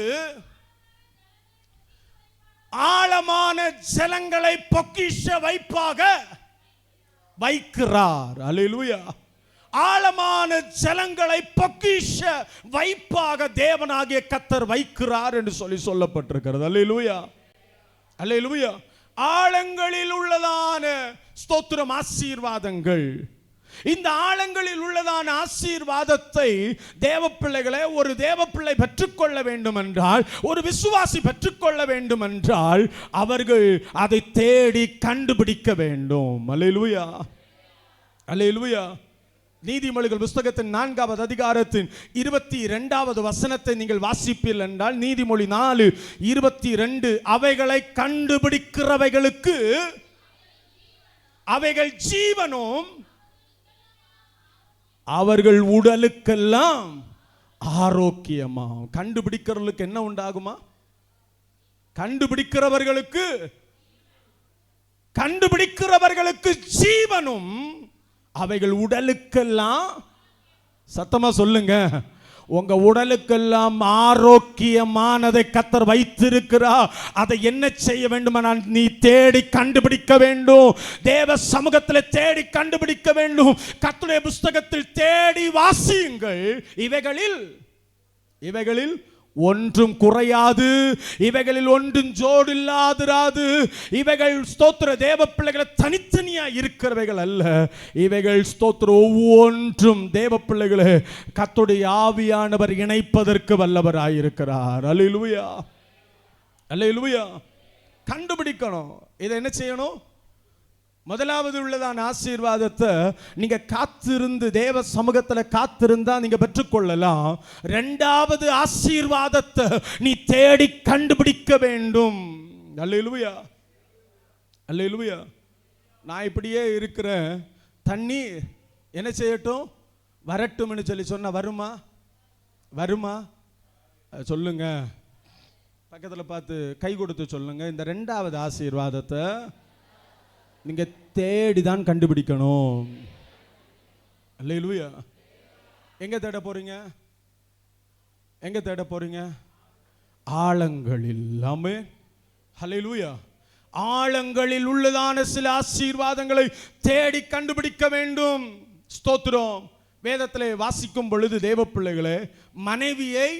ஆழமான ஜலங்களை பொக்கிஷ வைப்பாக வைக்கிறார். அல்லேலூயா. ஆழமான ஜலங்களை பொக்கிஷ வைப்பாக தேவனாகிய கர்த்தர் வைக்கிறார் என்று சொல்லப்பட்டிருக்கிறது. அல்லேலூயா. அல்லேலூயா. ஆழங்களில் உள்ளதான ஸ்தோத்திரம் ஆசீர்வாதங்கள். இந்த ஆழங்களில் உள்ளதான ஆசீர்வாதத்தை தேவ பிள்ளைகளை, ஒரு தேவ பிள்ளை பெற்றுக்கொள்ள வேண்டும் என்றால், ஒரு விசுவாசி பெற்றுக்கொள்ள வேண்டும் என்றால் அவர்கள் அதை தேடி கண்டுபிடிக்க வேண்டும். அல்லேலூயா. அல்லேலூயா. நீதிமொழிகள் புஸ்தகத்தின் 4வது அதிகாரத்தின் 22வது வசனத்தை நீங்கள் வாசிப்பீர்கள் என்றால், நீதிமொழி 4:22, அவைகளை கண்டுபிடிக்கிறவைகளுக்கு அவைகள் ஜீவனும் அவர்கள் உடலுக்கெல்லாம் ஆரோக்கியமா. கண்டுபிடிக்கிறவர்களுக்கு என்ன உண்டாகுமா? கண்டுபிடிக்கிறவர்களுக்கு ஜீவனும் அவைகள் உடலுக்கெல்லாம், சத்தமா சொல்லுங்க, உங்க உடலுக்கெல்லாம் ஆரோக்கியமானதை கர்த்தர் வைத்திருக்கிறார். அதை என்ன செய்ய வேண்டுமானால் நீ தேடி கண்டுபிடிக்க வேண்டும். தேவ சமூகத்தில் தேடி கண்டுபிடிக்க வேண்டும். கர்த்தருடைய புஸ்தகத்தில் தேடி வாசியுங்கள். இவைகளில் ஒன்றும் குறையாது, இவைகளில் ஒன்றும் ஜோடு இல்லாதிராது. இவைகள் ஸ்தோத்திர தேவ பிள்ளைகளை தனித்தனியா இருக்கிறவைகள் அல்ல. இவைகள் ஸ்தோத்திர ஒவ்வொன்றும் தேவ பிள்ளைகளை கர்த்தருடைய ஆவியானவர் இணைப்பதற்கு வல்லவராயிருக்கிறார். அல்லேலூயா. அல்லேலூயா. கண்டுபிடிக்கணும். இதை என்ன செய்யணும்? முதலாவது உள்ளதான ஆசீர்வாதத்தை நீங்க காத்திருந்து தேவ சமூகத்தில் காத்திருந்தா நீங்க பெற்றுக்கொள்ளலாம். இரண்டாவது ஆசீர்வாதத்தை நீ தேடி கண்டுபிடிக்க வேண்டும். அல்லேலூயா. அல்லேலூயா. நான் இப்படியே இருக்கிற தண்ணி என்ன செய்யட்டும்? வரட்டும்னு சொல்லி சொன்னா வருமா? வருமா? சொல்லுங்க. பக்கத்தில் பார்த்து கை கொடுத்து சொல்லுங்க. இந்த இரண்டாவது ஆசீர்வாதத்தை நீங்க தேடிதான் கண்டுபிடிக்கணும். அல்லேலூயா. எங்க தேட போறீங்க? எங்க தேட போறீங்க? ஆழங்களில். ஆமென். அல்லேலூயா. ஆழங்களில் உள்ளதான சில ஆசீர்வாதங்களை தேடி கண்டுபிடிக்க வேண்டும். ஸ்தோத்திரம். வேதத்திலே வாசிக்கும் பொழுது தேவ பிள்ளைகளே, மனைவியை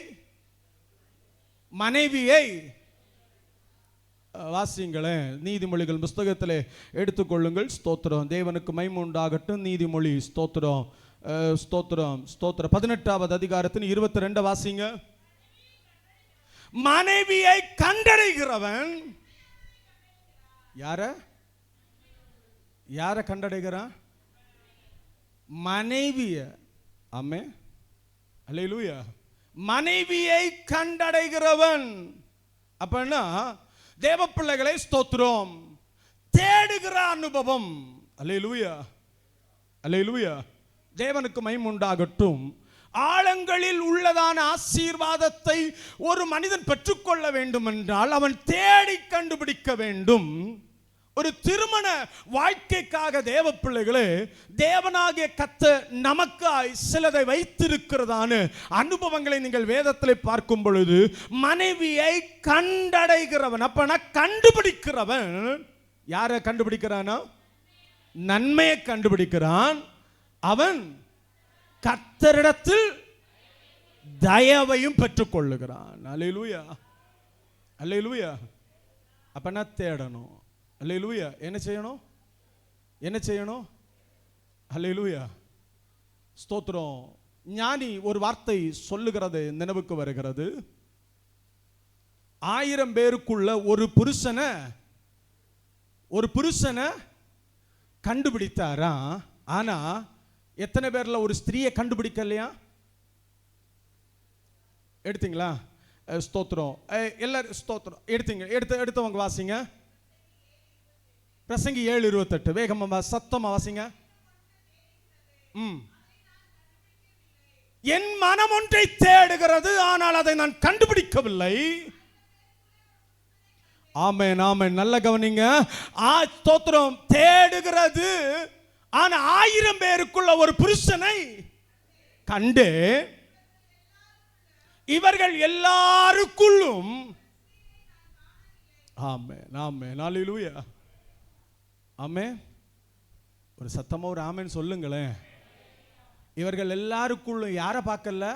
வாசிங்களேன். நீதிமொழிகள் புஸ்தகத்திலே எடுத்துக்கொள்ளுங்கள். ஸ்தோத்திரம். தேவனுக்கு மகிமை உண்டாகட்டும். நீதிமொழி ஸ்தோத்திரம் ஸ்தோத்திரம் ஸ்தோத்திரம் 18வது அதிகாரத்தின் 22 வாசிங்க. மனைவியை கண்டடைகிறவன் யார கண்டடைகிறான்? மனைவிய, ஆமே, அல்லேலூயா, மனைவியை கண்டடைகிறவன். அப்பன்னா தேவ பிள்ளைகளை ஸ்தோத்திரம், தேடுகிற அனுபவம். அல்லேலூயா, அல்லேலூயா, தேவனுக்கு மகிமை உண்டாகட்டும். ஆழங்களில் உள்ளதான ஆசீர்வாதத்தை ஒரு மனிதன் பெற்றுக்கொள்ள வேண்டும் என்றால் அவன் தேடி கண்டுபிடிக்க வேண்டும். ஒரு திருமண வாழ்க்கைக்காக தேவ பிள்ளைகளே, தேவனாகிய கர்த்தர் நமக்காய் சிலதை வைத்திருக்கிறதான அனுபவங்களை நீங்கள் வேதத்தில் பார்க்கும் பொழுது, மனைவியை கண்டடைகிறவன், அப்பனா கண்டுபிடிக்கிறவன். யாரை கண்டுபிடிக்கிறானா? நன்மையை கண்டுபிடிக்கிறான். அவன் கர்த்தரிடத்தில் தயவையும் பெற்றுக்கொள்ளுகிறான். அல்லேலூயா, அல்லேலூயா. அப்பனா தேடணும். அல்லேலூயா. என்ன செய்யணும்? என்ன செய்யணும்? அல்லேலூயா, ஸ்தோத்திரம். ஞானி ஒரு வார்த்தை சொல்லுகிறது நினைவுக்கு வருகிறது. 1000 பேருக்குள்ள ஒரு புருஷனை கண்டுபிடித்தாரா. ஆனா எத்தனை பேர்ல ஒரு ஸ்திரியை கண்டுபிடிக்கலையா? எடுத்தீங்களா? ஸ்தோத்திரம். எல்லாரும் ஸ்தோத்திரம் எடுத்தவங்க வாசிங்க. பிரசங்கி 7:28. வேகமா சத்தமா வாசிங்க. என் மனம் ஒன்றை தேடுகிறது, ஆனால் அதை நான் கண்டுபிடிக்கவில்லை. ஆமென், ஆமென். நல்ல கவனிங்க. ஸ்தோத்திரம். தேடுகிறது, ஆனா 1000 பேருக்குள்ள ஒரு புருஷனை கண்டு, இவர்கள் எல்லாருக்குள்ளும், ஆமென், ஆமென், அல்லேலூயா, ஆமென். ஒரு சத்தமா ஒரு ஆமென் சொல்லுங்களேன். இவர்கள் எல்லாருக்குள்ளும் யாரை பார்க்கல?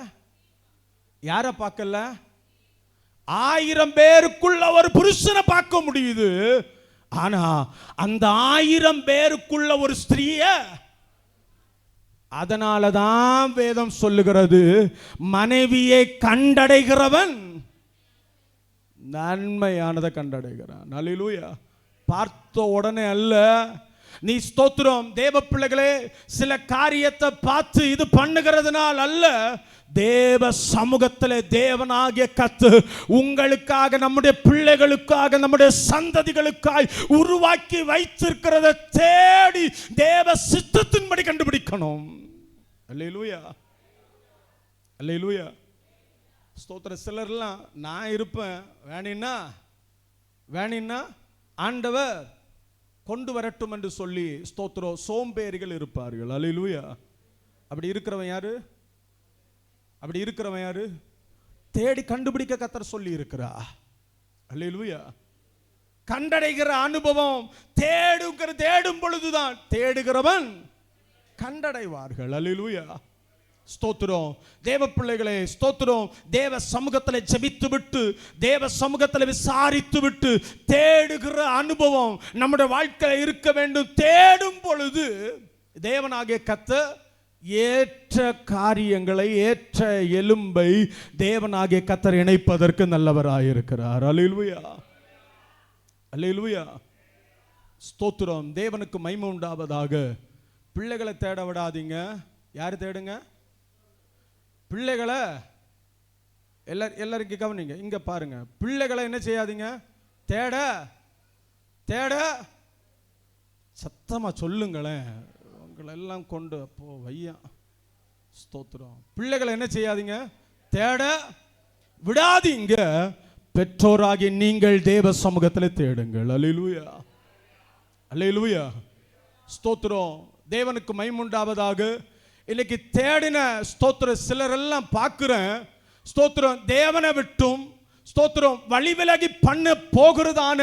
யாரை பார்க்கல? 1000 பேருக்குள்ள ஒரு புருஷனை பார்க்க முடியுது. ஆனா அந்த 1000 பேருக்குள்ள ஒரு ஸ்திரீய, அதனாலதான் வேதம் சொல்லுகிறது, மனைவியை கண்டடைகிறவன் நன்மையானதை கண்டடைகிறான். அல்லேலூயா. பார்த்த உடனே அல்ல. நீ ஸ்தோத்திரம் தேவ பிள்ளைகளே, சில காரியத்தை பார்த்து இது பண்ணுகிறதுனால் அல்ல, தேவ சமூகத்தில் தேவனாகிய கர்த்தர் உங்களுக்காக, நம்முடைய பிள்ளைகளுக்காக, நம்முடைய சந்ததிகளுக்காய் உருவாக்கி வைத்திருக்கிறத தேடி தேவ சித்தத்தின்படி கண்டுபிடிக்கணும். அல்லேலூயா, அல்லேலூயா, ஸ்தோத்திர. சிலர்லாம் நான் இருப்பேன், வேணின்னா ஆண்டவர் கொண்டு வரட்டும் என்று சொல்லி ஸ்தோத்திரம் சோம்பேறிகள் இருப்பார்கள். அல்லேலூயா. அப்படி இருக்கிறவன் யாரு? அப்படி இருக்கிறவன் யாரு? தேடி கண்டுபிடிக்க கர்த்தர் சொல்லி இருக்கிறா. அல்லேலூயா. கண்டடைகிற அனுபவம் தேடும் பொழுதுதான் தேடுகிறவன் கண்டடைவார்கள். அல்லேலூயா. ஸ்தோத்திரம். தேவ பிள்ளைகளே, ஸ்தோத்திரம். தேவ சமூகத்தில் ஜெபித்து விட்டு, தேவ சமூகத்தில் விசாரித்து விட்டு தேடுகிற அனுபவம் நம்முடைய வாழ்க்கையில் இருக்க வேண்டும். தேடும் பொழுது தேவனாகிய கர்த்தர் ஏற்ற காரியங்களை, ஏற்ற எலும்பை தேவனாகிய கர்த்தர் இணைப்பதற்கு நல்லவராயிருக்கிறார். அல்லேலூயா, அல்லேலூயா, ஸ்தோத்திரம். தேவனுக்கு மகிமை உண்டாவதாக. பிள்ளைகளை தேட விடாதீங்க. யாரு தேடுங்க? பிள்ளைகளை. எல்லாருக்கும் கவனிங்க, இங்க பாருங்க. பிள்ளைகளை என்ன செய்யாதீங்க? தேட சத்தமா சொல்லுங்களேன். உங்களை எல்லாம் கொண்டு அப்போ வையா. ஸ்தோத்திரம். பிள்ளைகளை என்ன செய்யாதீங்க? தேட விடாதீங்க. பெற்றோராகி நீங்கள் தேவ சமூகத்தில் தேடுங்கள். அல்லேலூயா, அல்லேலூயா, ஸ்தோத்திரம். தேவனுக்கு மகிமை உண்டாவதாக. இன்னைக்கு தேடின ஸ்தோத்திர சிலரெல்லாம் பார்க்கிறேன். ஸ்தோத்திரம். தேவனை விட்டும் ஸ்தோத்திரம் வழி விலகி பண்ண போகிறதான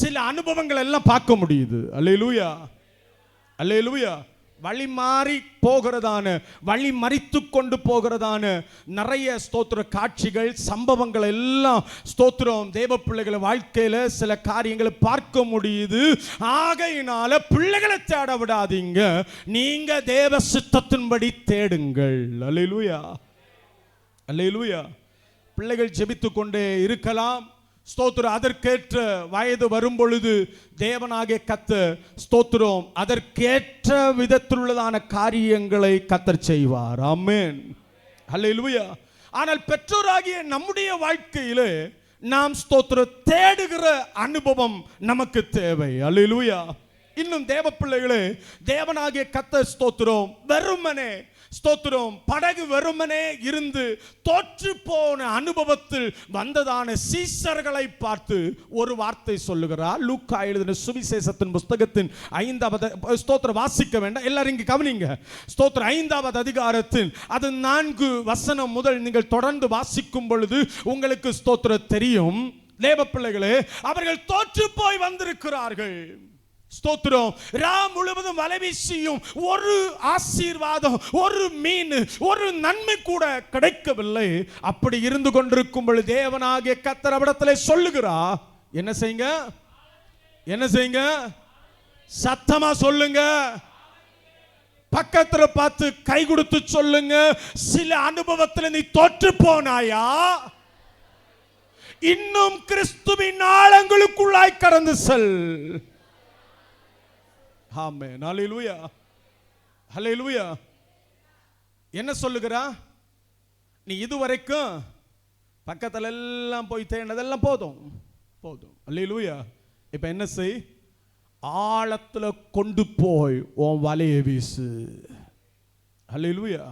சில அனுபவங்கள் எல்லாம் பார்க்க முடியுது. அல்லேலூயா, அல்லேலூயா. வழி மாறி போகிறதான, வழி மறித்து கொண்டு போகிறதான நிறைய ஸ்தோத்திர காட்சிகள், சம்பவங்கள் எல்லாம் ஸ்தோத்திரம் தேவ பிள்ளைகளை வாழ்க்கையில சில காரியங்களை பார்க்க முடியுது. ஆகையினால பிள்ளைகளை தேட விடாதீங்க, நீங்க தேவ சித்தத்தின்படி தேடுங்கள். அல்லேலூயா, அல்லேலூயா. பிள்ளைகள் ஜெபித்து கொண்டே இருக்கலாம். ஸ்தோத்திரம். அதற்கேற்ற வயது வரும் பொழுது தேவனாகிய கர்த்தர் ஸ்தோத்திரம் அதற்கேற்ற விதத்திலுள்ளதான காரியங்களை கர்த்தர் செய்வார். ஆமென், ஹல்லேலூயா. ஆனால் பெற்றோராகிய நம்முடைய வாழ்க்கையிலே நாம் ஸ்தோத்திரம் தேடுகிற அனுபவம் நமக்கு தேவை. ஹல்லேலூயா. இன்னும் தேவ பிள்ளைகளே, தேவனாகிய கர்த்தர் ஸ்தோத்திரம் வெறுமனே ஸ்தோத்திரம் படகு வெறுமனே இருந்து தோற்று போன அனுபவத்தில் வந்ததான சீஷர்களை பார்த்து ஒரு வார்த்தை சொல்லுகிறார். லூக்கா எழுதின சுவிசேஷத்தின் புஸ்தகத்தின் 5வது ஸ்தோத்திரம் வாசிக்க வேண்டாம், எல்லாரும் இங்க கவனிங்க. ஸ்தோத்திரம் 5வது அதிகாரத்தின் அது 4 வசனம் முதல் நீங்கள் தொடர்ந்து வாசிக்கும் பொழுது உங்களுக்கு ஸ்தோத்திரம் தெரியும். தேவ பிள்ளைகளே, அவர்கள் தோற்று போய் வந்திருக்கிறார்கள். ஸ்தோத்திரம். ரா முழுவதும் வலை வீசியும் ஒரு ஆசீர்வாதம், ஒரு மீன், ஒரு நன்மை கூட கிடைக்கவில்லை. அப்படி இருந்து கொண்டிருக்கும் பொழுது தேவனாகிய கர்த்தர் அவரிடத்திலே சொல்லுகிறார், என்ன செய்யுங்க, என்ன செய்யுங்க, சத்தமா சொல்லுங்க, பக்கத்துல பார்த்து கை கொடுத்து சொல்லுங்க, சில அனுபவத்தில் நீ தோற்று போனாயா? இன்னும் கிறிஸ்துவின் ஆழங்களுக்குள்ளாய் கடந்து செல். ஆமென், ஹல்லேலூயா, ஹல்லேலூயா. என்ன சொல்லுகிறா? நீ இதுவரைக்கும் பக்கத்துல எல்லாம் போய் தேடினதெல்லாம் போதும் போதும். ஹல்லேலூயா. இப்ப என்ன செய்? ஆழத்துல கொண்டு போய் உன் வலையை வீசு. ஹல்லேலூயா.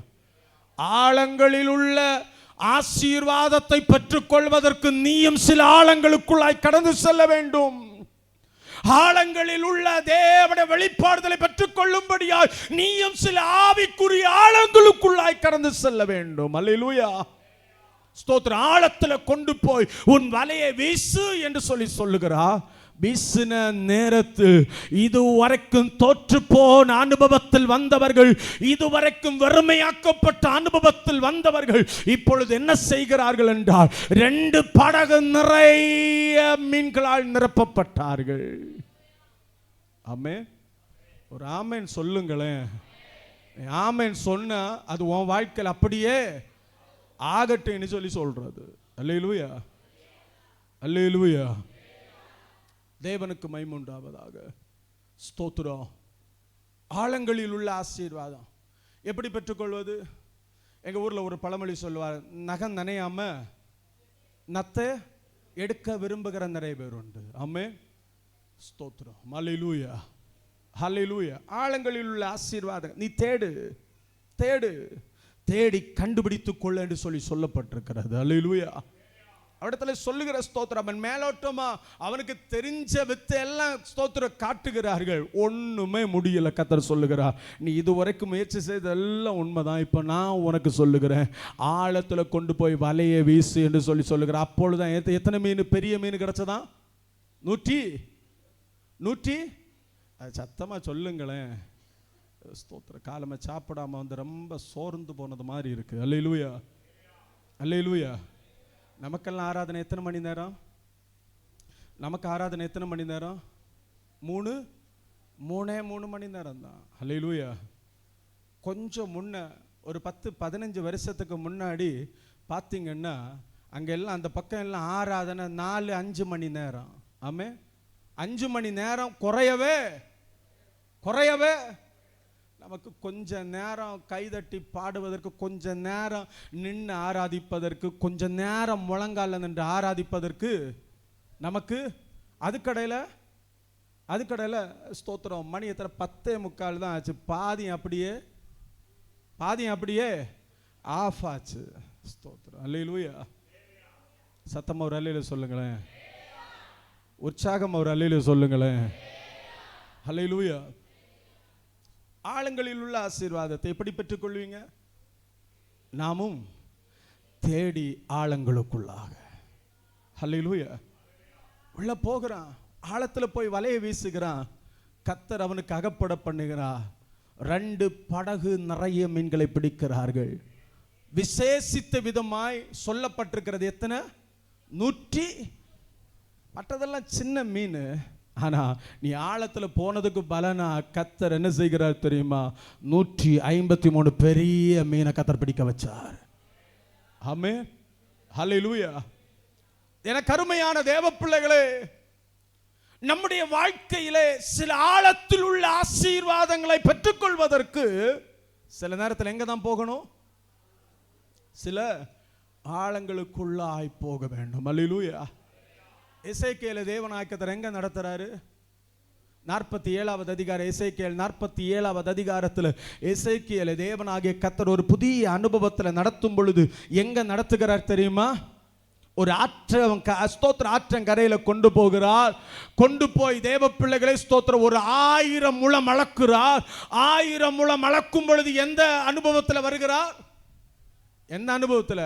ஆழங்களில் உள்ள ஆசீர்வாதத்தை பெற்றுக்கொள்வதற்கு நீயும் சில ஆழங்களுக்குள்ளாய் கடந்து செல்ல வேண்டும். ஆழங்களில் உள்ள தேவனுடைய வெளிப்பாடுதலை பெற்றுக் கொள்ளும்படியாய் நீயும் சில ஆவிக்குரிய ஆழங்களுக்குள்ளாய் கடந்து செல்ல வேண்டும். அல்லேலூயா, ஸ்தோத்திரம். ஆழத்துல கொண்டு போய் உன் வலையை வீசு என்று சொல்லுகிறா. வீசின நேரத்தில் இதுவரைக்கும் தோற்று போன அனுபவத்தில் வந்தவர்கள், இதுவரைக்கும் வெறுமையாக்கப்பட்ட அனுபவத்தில் வந்தவர்கள் இப்பொழுது என்ன செய்கிறார்கள் என்றால் 2 படகு நிறைய மீன்களால் நிரப்பப்பட்டார்கள். ஆமென். ஒரு ஆமென் சொல்லுங்களேன். ஆமென் சொன்னா அது உன் வாழ்க்கையில் அப்படியே ஆகட்டும்னு சொல்றது. அல்லேலூயா, அல்லேலூயா. தேவனுக்கு மகிமை உண்டாவதாக. ஸ்தோத்திரம். ஆழங்களில் உள்ள ஆசீர்வாதம் எப்படி பெற்றுக்கொள்வது? எங்க ஊர்ல ஒரு பழமொழி சொல்லுவார், நகம் நனையாம நத்தை எடுக்க விரும்புகிற நிறைய பேர் உண்டு. ஆமென், ஸ்தோத்திரம், ஹல்லேலூயா, ஹல்லேலூயா. ஆழங்களில் உள்ள ஆசீர்வாதம் நீ தேடு, தேடு, தேடி கண்டுபிடித்துக் கொள்ள என்று சொல்லப்பட்டிருக்கிறது. ஹல்லேலூயா. அவரிடத்துல சொல்லுகிற ஸ்தோத்திரம், அவன் மேலோட்டமா அவனுக்கு தெரிஞ்ச வித்தை எல்லாம் ஸ்தோத்திரம் காட்டுகிறார்கள், ஒண்ணுமே முடியல. கர்த்தர் சொல்லுகிறார், நீ இதுவரைக்கும் முயற்சி செய்ததெல்லாம் உண்மைதான், இப்ப நான் உனக்கு சொல்லுகிறேன், ஆழத்துல கொண்டு போய் வலையை வீசு என்று சொல்லுகிறார். அப்பொழுதுதான் எத்தனை மீன், பெரிய மீன் கிடைச்சதான்? 100. சத்தமா சொல்லுங்களேன். ஸ்தோத்திரம். காலமா சாப்பிடாம வந்து ரொம்ப சோர்ந்து போனது மாதிரி இருக்கு. அல்லேலூயா, அல்லேலூயா. நமக்கெல்லாம் ஆராதனை எத்தனை மணி நேரம்? நமக்கு ஆராதனை எத்தனை மணி நேரம்? 3 மணி நேரம் தான். ஹல்லேலூயா. கொஞ்சம் முன்ன ஒரு 10-15 வருஷத்துக்கு முன்னாடி பார்த்தீங்கன்னா அங்கெல்லாம் அந்த பக்கம் எல்லாம் ஆராதனை 4-5 மணி நேரம். ஆமே, 5 மணி நேரம் குறையவே நமக்கு கொஞ்ச நேரம் கைதட்டி பாடுவதற்கு, கொஞ்ச நேரம் நின்று ஆராதிப்பதற்கு, கொஞ்ச நேரம் முழங்கால நின்று ஆராதிப்பதற்கு நமக்கு அதுக்கடையில் ஸ்தோத்திரம் மணி எத்தனை 10:45 தான் ஆச்சு. பாதியம் அப்படியே ஆஃப் ஆச்சு. ஸ்தோத்திரம், அல்லேலூயா. சத்தமா ஒரு அல்லேலூயா சொல்லுங்களேன். உற்சாகம் ஒரு அல்லேலூயா சொல்லுங்களேன். அல்லேலூயா. ஆழங்களில் உள்ள ஆசீர்வாதத்தை எப்படி பெற்றுக்கொள்வீங்க? நாமும் தேடி ஆழங்களுக்குள்ளாக. ஹல்லேலூயா. உள்ள போகிறான், ஆழத்துல போய் வலையை வீசுகிறான். கர்த்தர் அவனுக்கு அகப்பட பண்ணுகிறார். 2 படகு நிறைய மீன்களை பிடிக்கிறார்கள். விசேஷித்த விதமாய் சொல்லப்பட்டிருக்கிறது. எத்தனை? 100. மற்றதெல்லாம் சின்ன மீன். ஆனா நீ ஆழத்துல போனதுக்கு பலனா கர்த்தர் என்ன செய்கிறார் தெரியுமா? 153 பெரிய மீனை கர்த்தர் பிடிக்க வச்சார். ஆமென், ஹல்லேலூயா. எனக்கு அருமையான தேவ பிள்ளைகளே, நம்முடைய வாழ்க்கையிலே சில ஆழத்தில் உள்ள ஆசீர்வாதங்களை பெற்றுக்கொள்வதற்கு சில நேரத்தில் எங்க தான் போகணும்? சில ஆழங்களுக்குள்ளாய் போக வேண்டும். அல்லேலூயா. எசேக்கியேல் தேவனாக்கத்தர் எங்க நடத்துறாரு? 47வது அதிகாரம், எசேக்கியேல் 47வது அதிகாரத்தில் எசேக்கியேல் தேவனாகிய கர்த்தர் ஒரு புதிய அனுபவத்தில் நடத்தும் பொழுது எங்க நடத்துகிறார் தெரியுமா? ஒரு ஸ்தோத்திர ஆற்றங்கரையில கொண்டு போகிறார். கொண்டு போய் தேவ பிள்ளைகளை ஸ்தோத்திரம் ஒரு 1000 முழம் அளக்கிறார். 1000 முழம் அளக்கும் பொழுது எந்த அனுபவத்தில் வருகிறார்? எந்த அனுபவத்தில்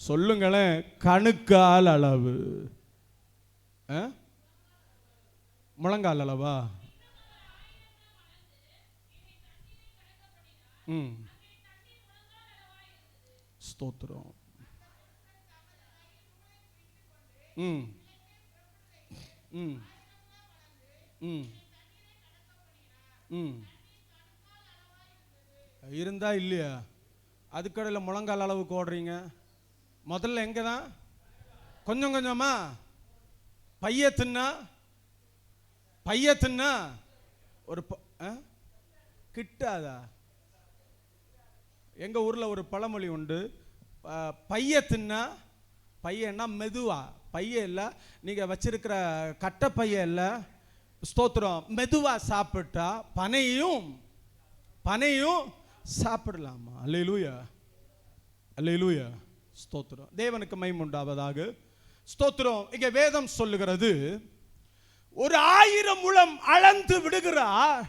சொல்லுங்களேன்? கணுக்கால் அளவு. முழங்கால் அளவா? ஸ்தோத்திரம். இருந்தா இல்லையா? அதுக்கடையில் முழங்கால் அளவுக்கு ஓடுறீங்க. முதல்ல எங்க தான்? கொஞ்சம் கொஞ்சமா பைய தின்னா ஒரு கிட்டாதா? எங்க ஊர்ல ஒரு பழமொழி உண்டு, பைய தின்னா, பையன்னா மெதுவா, பைய இல்ல நீங்க வச்சிருக்கிற கட்ட பைய இல்ல, ஸ்தோத்திரம், மெதுவா சாப்பிட்டா பனையும் சாப்பிடலாமா? அல்லேலூயா, அல்லேலூயா, ஸ்தோத்திரம். தேவனுக்கு மகிமை உண்டாவதாக. ஸ்தோத்திரம். இங்க வேதம் சொல்லுகிறது, ஒரு 1000 முழம் அளந்து விடுகிறார்.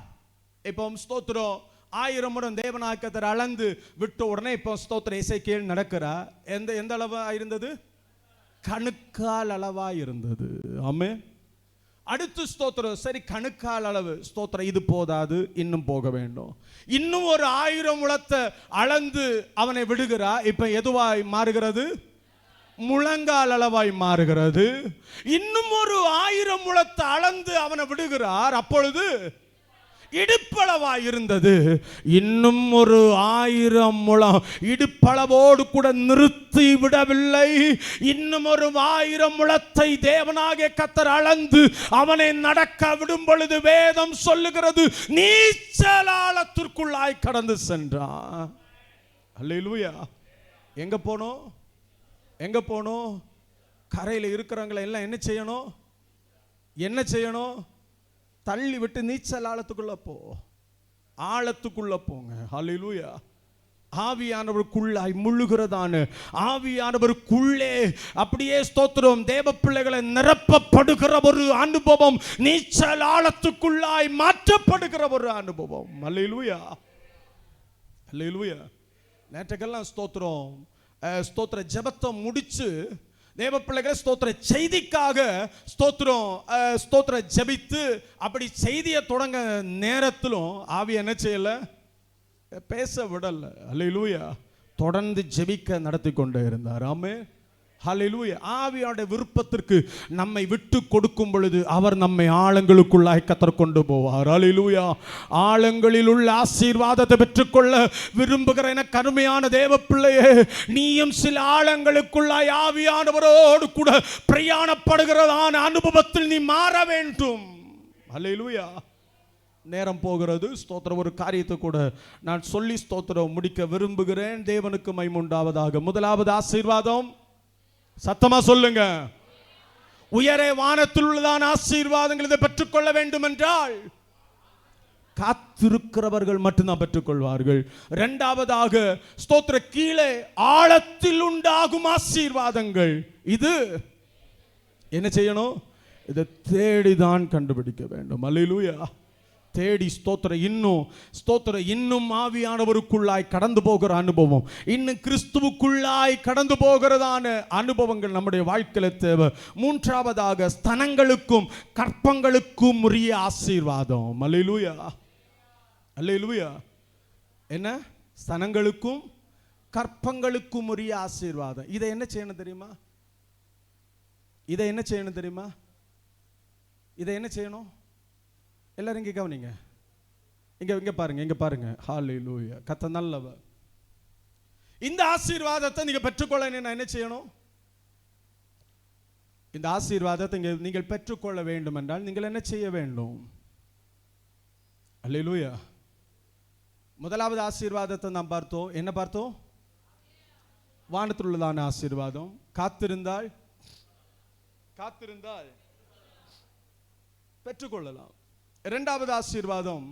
இப்போ ஸ்தோத்திரம் 1000 முழம் தேவனாக்கத்தர் அளந்து விட்ட உடனே இப்போ ஸ்தோத்திரம் எசேக்கியேல் நடக்கிறார். எந்த அளவா இருந்தது? கணுக்கால் அளவா இருந்தது. ஆமென். அடுத்து ஸ்தோத்திரம், சரி கணுக்கால் அளவு, ஸ்தோத்திரம், இது போதாது, இன்னும் போக வேண்டும். இன்னும் ஒரு 1000 முழத்தை அளந்து அவனை விடுகிறார். இப்ப எதுவாய் மாறுகிறது? முழங்கால் அளவாய் மாறுகிறது. இன்னும் ஒரு 1000 முழத்தை அளந்து அவனை விடுகிறார். அப்பொழுது இடுப்பளவாய் இருந்தது. இன்னும் ஒரு 1000 முழம் இடுப்பளவோடு கூட நிறுத்தி விடவில்லை. இன்னும் ஒரு 1000 முழத்தை தேவனாகிய கர்த்தர் அளந்து அவனை நடக்க விடும் பொழுது வேதம் சொல்லுகிறது, நீச்சலாலத்திற்குள்ளாய் கடந்து சென்றான். அல்லேலூயா. எங்க போனோம்? எங்க போனோம்? கரையில் இருக்கிறவங்களை எல்லாம் என்ன செய்யணும்? என்ன செய்யணும்? தள்ளி விட்டு நீச்சல் ஆழத்துக்குள்ள போ, ஆழத்துக்குள்ள போங்க. ஹல்லேலூயா. ஆவியானவருக்குள்ளாய் முழுகிறதான ஆவியானவருக்குள்ளே அப்படியே ஸ்தோத்திரம் தேவ பிள்ளைகளை நிரப்பப்படுகிற ஒரு அனுபவம், நீச்சல் ஆழத்துக்குள்ளாய் மாற்றப்படுகிற ஒரு அனுபவம். அல்லேலூயா, அல்லேலூயா. நேற்றுக்கெல்லாம் ஸ்தோத்திர ஜெபத்தை முடிச்சு தேவ பிள்ளைகளை ஸ்தோத்திர செய்திக்காக ஸ்தோத்திர ஜெபித்து அப்படி செய்தியை தொடங்க நேரத்திலும் ஆவி என்ன செய்யல? பேச விடல. அல்லேலூயா. தொடர்ந்து ஜெபிக்க நடத்தி கொண்டே இருந்தார். ஆமென். ஹல்லேலூயா. ஆவியோட விருப்பத்திற்கு நம்மை விட்டு கொடுக்கும் பொழுது அவர் நம்மை ஆழங்களுக்குள்ளாய் கத்தர் கொண்டு போவார். ஹல்லேலூயா. ஆழங்களில் உள்ள ஆசீர்வாதத்தை பெற்றுக்கொள்ள விரும்புகிற என கருமையான தேவ பிள்ளையே, நீயும் சில ஆழங்களுக்குள்ளாய் ஆவியானவரோடு கூட பிரயாணப்படுகிறதான அனுபவத்தில் நீ மாற வேண்டும். ஹல்லேலூயா. நேரம் போகிறது. ஸ்தோத்திரம். ஒரு காரியத்தை கூட நான் சொல்லி ஸ்தோத்திரம் முடிக்க விரும்புகிறேன். தேவனுக்கு மகிமை உண்டாவதாக. முதலாவது ஆசீர்வாதம், சத்தமா சொல்லுங்க, உயரே வானத்தில் உள்ளதான ஆசீர்வாதங்கள் இதை பெற்றுக்கொள்ள வேண்டும் என்றால் காத்திருக்கிறவர்கள் மட்டும்தான் பெற்றுக்கொள்வார்கள். இரண்டாவதாக ஸ்தோத்திர கீழே ஆழத்தில் உண்டாகும் ஆசீர்வாதங்கள், இது என்ன செய்யணும்? இதை தேடிதான் கண்டுபிடிக்க வேண்டும். அல்லேலூயா. தேடி இன்னும் ஆவியானவருக்குள்ளாய் கடந்து போகிற அனுபவம், இன்னும் கிறிஸ்துவுக்குள்ளாய் கடந்து போகிறதான அனுபவங்கள் நம்முடைய வாழ்க்கையில் தேவை. மூன்றாவதாக ஸ்தனங்களுக்கும் கற்பங்களுக்கும் உரிய ஆசீர்வாதம். அல்லேலூயா, அல்லேலூயா. என்ன? ஸ்தனங்களுக்கும் கற்பங்களுக்கும் உரிய ஆசீர்வாதம். இதை என்ன செய்யணும் தெரியுமா? இதை என்ன செய்யணும் தெரியுமா? இதை என்ன செய்யணும்? எல்லாரும் இங்கே கவனிங்க, இங்க பாருங்க. ஹல்லேலூயா. கர்த்தர் நல்லவர். இந்த ஆசீர்வாதத்தை நீங்க பெற்றுக்கொள்ள என்ன செய்யணும்? இந்த ஆசீர்வாதத்தை நீங்கள் பெற்றுக்கொள்ள வேண்டும் என்றால் நீங்கள் என்ன செய்ய வேண்டும்? அல்லேலூயா. முதலாவது ஆசீர்வாதத்தை நாம் பார்த்தோம். என்ன பார்த்தோம்? வானத்தில் உள்ளதான ஆசீர்வாதம். காத்திருந்தால் பெற்றுக்கொள்ளலாம். இரண்டாவது ஆசீர்வாதம்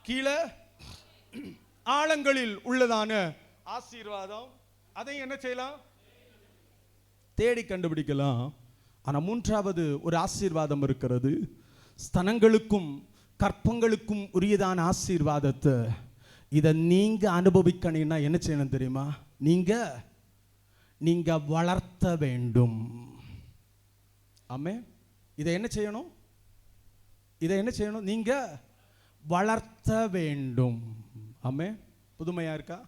கீழே ஆழங்களில் உள்ளதான ஆசீர்வாதம். அதை என்ன செய்யலாம்? தேடி கண்டுபிடிக்கலாம். ஆனால் மூன்றாவது ஒரு ஆசீர்வாதம் இருக்கிறது. ஸ்தனங்களுக்கும் கற்பங்களுக்கும் உரியதான ஆசீர்வாதத்தை இதை நீங்க அனுபவிக்கணும்னா என்ன செய்யணும் தெரியுமா? நீங்க வளர்த்த வேண்டும். ஆமே. இதை என்ன செய்யணும்? நீங்க வளர்த்த வேண்டும். ஆமே. புதுமையா இருக்கா?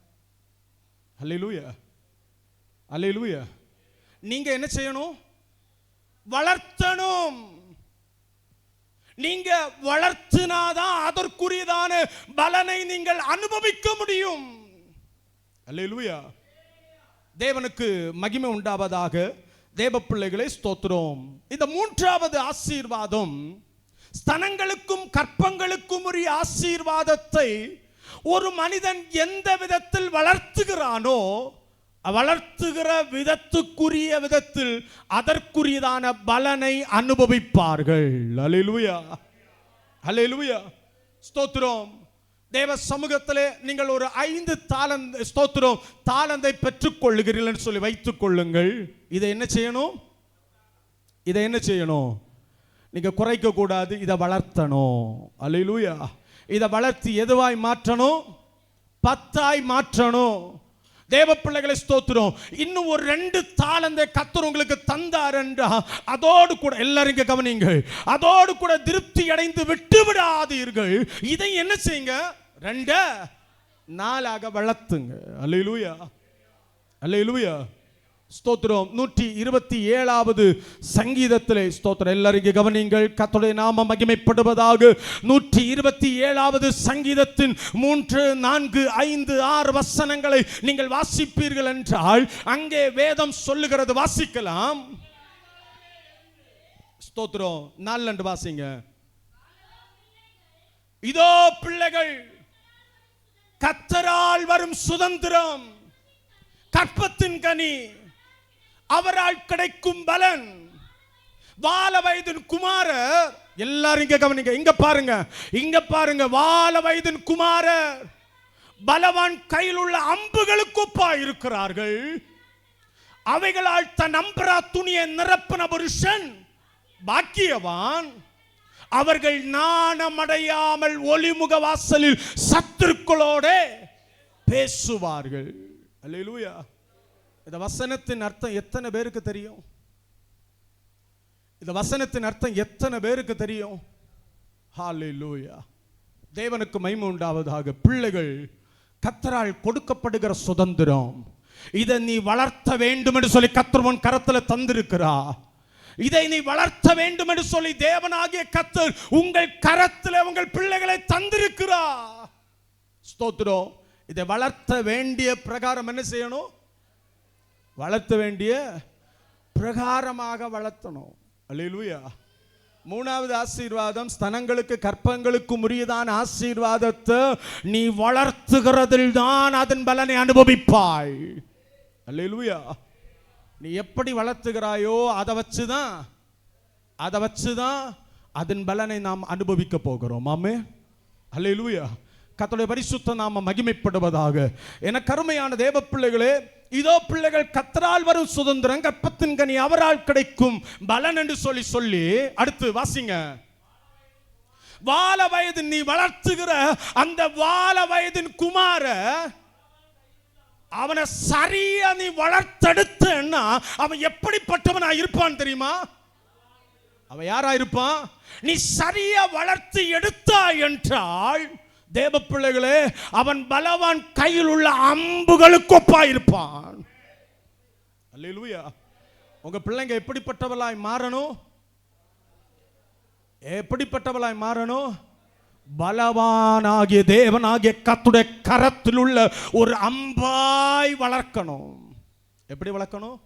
அல்லேலூயா, அல்லேலூயா. நீங்க என்ன செய்யணும்? வளர்த்தணும். நீங்க வளர்த்தினாதான் அதற்குரியதான பலனை நீங்கள் அனுபவிக்க முடியும். அல்லேலூயா. தேவனுக்கு மகிமை உண்டாவதாக. தேவ பிள்ளைகளை ஸ்தோத்திரம். இந்த மூன்றாவது ஆசீர்வாதம் ஸ்தனங்களுக்கும் கற்பங்களுக்கும் உரிய ஆசீர்வாதத்தை ஒரு மனிதன் எந்த விதத்தில் வளர்த்துகிறானோ வளர்த்துகிற விதத்துக்குரிய விதத்தில் அதற்குரியதான பலனை அனுபவிப்பார்கள். அல்லேலூயா, அல்லேலூயா, ஸ்தோத்திரம். தேவ சமூகத்திலே நீங்கள் ஒரு 5 தாலந்தை பெற்றுக் கொள்ளுகிறீர்கள் சொல்லி வைத்துக் கொள்ளுங்கள். இதை என்ன செய்யணும்? நீங்க குறைக்க கூடாது. இதை வளர்த்தணும். அல்லேலூயா. இதை வளர்த்தி எதுவாய் மாற்றணும்? 10ஆய் மாற்றணும். தேவ பிள்ளைகளை ஸ்தோத்திரம். இன்னும் ஒரு 2 தாலந்தை கர்த்தர் உங்களுக்கு தந்தார் என்றா அதோடு கூட எல்லாரும் இங்க கவனிங்கள். அதோடு கூட திருப்தி அடைந்து விட்டு விடாதீர்கள். இதை என்ன செய்யுங்க? 2 4ஆக வளர்த்துங்க. அல்லேலூயா, அல்லேலூயா, ஸ்தோத்திரம். 127வது சங்கீதத்திலே ஸ்தோத்திரம். எல்லாரும் கவனிங்கள். கர்த்தருடைய நாமம் மகிமைப்படுவதாக. 127வது சங்கீதத்தின் 3, 4, 5, 6 வசனங்களை நீங்கள் வாசிப்பீர்கள் என்றால் அங்கே வேதம் சொல்லுகிறது. வாசிக்கலாம். ஸ்தோத்திரம். 4 வாசிங்க. இதோ பிள்ளைகள் கர்த்தரால் வரும் சுதந்திரம், கற்பத்தின் கனி, அவரால் கிடைக்கும் பலன். வால வயதின் குமாரர். எல்லாரும் இங்க கவனிங்க. இங்க பாருங்க. வால வயதின் குமாரர் பலவான் கையில் உள்ள அம்புகளுக்கு ஒப்பாய் இருக்கிறார்கள். அவைகளால் தன் அம்பரா துணியை நிரப்பின புருஷன் பாக்கியவான். அவர்கள் நாணமடையாமல் ஒளிமுக வாசலில் சத்துருக்களோட பேசுவார்கள். அல்லேலூயா. இந்த வசனத்தின் அர்த்தம் எத்தனை பேருக்கு தெரியும்? இந்த வசனத்தின் அர்த்தம் எத்தனை பேருக்கு தெரியும்? ஹல்லேலூயா. தேவனுக்கு மகிமை உண்டாவதாக. பிள்ளைகள் கர்த்தரால் கொடுக்கப்படுகிற சுதந்திரம். இதை நீ வளர்த்த வேண்டும் என்று சொல்லி கர்த்தர் உன் கரத்தில் தந்திருக்கிறா. இதை நீ வளர்த்த வேண்டும் என்று சொல்லி தேவனாகிய கர்த்தர் உங்கள் கரத்தில் உங்கள் பிள்ளைகளை தந்திருக்கிறா. ஸ்தோத்திரம். இதை வளர்த்த வேண்டிய பிரகாரம் என்ன செய்யணும்? வளர்த்த வேண்டிய பிரகாரமாக வளர்த்தணும். அல்லேலூயா. 3வது ஆசீர்வாதம் ஸ்தனங்களுக்கு கற்பங்களுக்கு உரியதான ஆசீர்வாதத்தை நீ வளர்த்துகிறதில் தான் அதன் பலனை அனுபவிப்பாய். அல்லேலூயா. நீ எப்படி வளர்த்துகிறாயோ அதை வச்சுதான் அதன் பலனை நாம் அனுபவிக்க போகிறோம். ஆமே. அல்லேலூயா. கர்த்தருடைய பரிசுத்த நாமம் மகிமைப்படுவதாக. என கருமையான தேவ பிள்ளைகளே, இதோ பிள்ளைகள் கர்த்தரால் வரும் சுதந்திரம், கற்பத்தின் கனி, அவரால் கிடைக்கும் பலன் என்று சொல்லி அடுத்து வாசிங்க. வால வயது நீ வளர்த்துகிற அந்த வால வயதின் குமார அவனை சரியா நீ வளர்த்தெடுத்தன்னா அவன் எப்படிப்பட்டவனா இருப்பான் தெரியுமா? அவன் யாரா இருப்பான்? நீ சரியா வளர்த்து எடுத்தாய் என்றால் தேவ பிள்ளைகளே, அவன் பலவான் கையில் உள்ள அம்புகளுக்கு ஒப்பாயிருப்பான். அல்லேலூயா. உங்க பிள்ளைங்க எப்படிப்பட்டவளாய் மாறணும்? எப்படிப்பட்டவளாய் மாறணும்? பலவானாகிய தேவனாகிய கர்த்தருடைய கரத்தில் உள்ள ஒரு அம்பாய் வளர்க்கணும். எப்படி வளர்க்கணும்?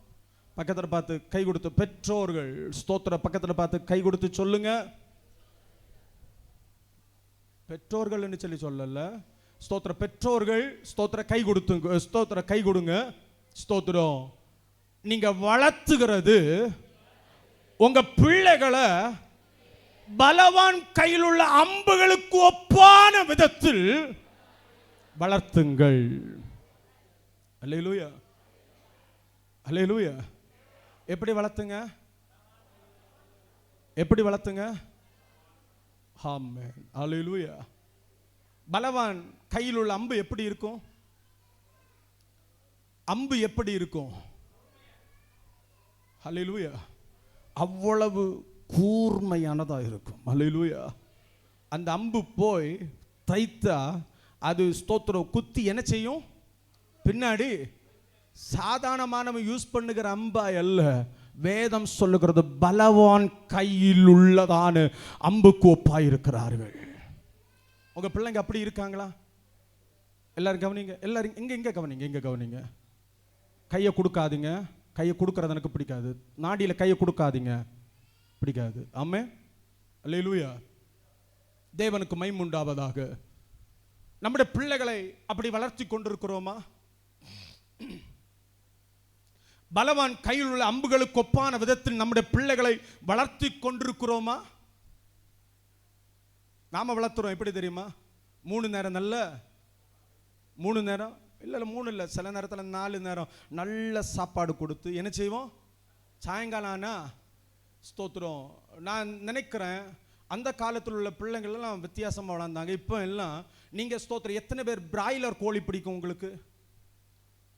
பக்கத்தில் பார்த்து கை கொடுத்து பெற்றோர்கள் ஸ்தோத்திர பக்கத்தில் பார்த்து கை கொடுத்து சொல்லுங்க. பெற்றோர்கள்னு சொல்லல, ஸ்தோத்திர பெற்றோர்கள் ஸ்தோத்திர கை கொடுத்து ஸ்தோத்திர கை கொடுங்க. ஸ்தோத்திரம். நீங்க வளர்த்துகிறது உங்க பிள்ளைகளை பலவான் கையில் உள்ள அம்புகளுக்கு ஒப்பான விதத்தில் வளர்த்துங்கள். அல்லேலூயா, அல்லேலூயா. எப்படி வளர்த்துங்க? எப்படி வளர்த்துங்க? ஆமென், அல்லேலூயா. பலவான் கையில் உள்ள அம்பு எப்படி இருக்கும்? அம்பு எப்படி இருக்கும்? அல்லேலூயா. அவ்வளவு கூர்மையானதா இருக்கும். அல்லேலூயா. அந்த அம்பு போய் தைத்தா அது ஸ்தோத்திரம் குத்தி என்ன செய்யும்? பின்னாடி சாதாரணமானவன் யூஸ் பண்ணுகிற அம்பா அல்ல, வேதம் சொல்லுகிறது பலவான் கையில் உள்ளதான அம்புக்கு ஒப்பாயிருக்கிறார்கள். உங்க பிள்ளைங்க அப்படி இருக்காங்களா? எல்லாரும் கவனிங்க, எல்லாரும் இங்க கவனிங்க, இங்க கவனிங்க. கையை கொடுக்காதீங்க. கையை கொடுக்கறது எனக்கு பிடிக்காது. நாடியில கையை கொடுக்காதீங்க, பிடிக்காது. ஆமென், அல்லேலூயா. தேவனுக்கு மகிமை உண்டாவதாக. நம்முடைய பிள்ளைகளை அப்படி வளர்த்தி கொண்டிருக்கிறோமா? பலவான் கையில் உள்ள அம்புகளுக்கு ஒப்பான விதத்தில் நம்முடைய பிள்ளைகளை வளர்த்தி கொண்டிருக்கிறோமா? நாம வளர்த்துறோம் எப்படி தெரியுமா? 3 நேரம் நல்ல 3 நேரம் இல்லை 3 இல்லை, சில நேரத்தில் 4 நேரம் நல்ல சாப்பாடு கொடுத்து என்ன செய்வோம்? சாயங்காலம் ஆனா ஸ்தோத்திரம். நான் நினைக்கிறேன் அந்த காலத்தில் உள்ள பிள்ளைங்கள் எல்லாம் வித்தியாசமாக வளர்ந்தாங்க. இப்போ எல்லாம் நீங்கள் ஸ்தோத்திரம். எத்தனை பேர் பிராய்லர் கோழி பிடிக்கும் உங்களுக்கு?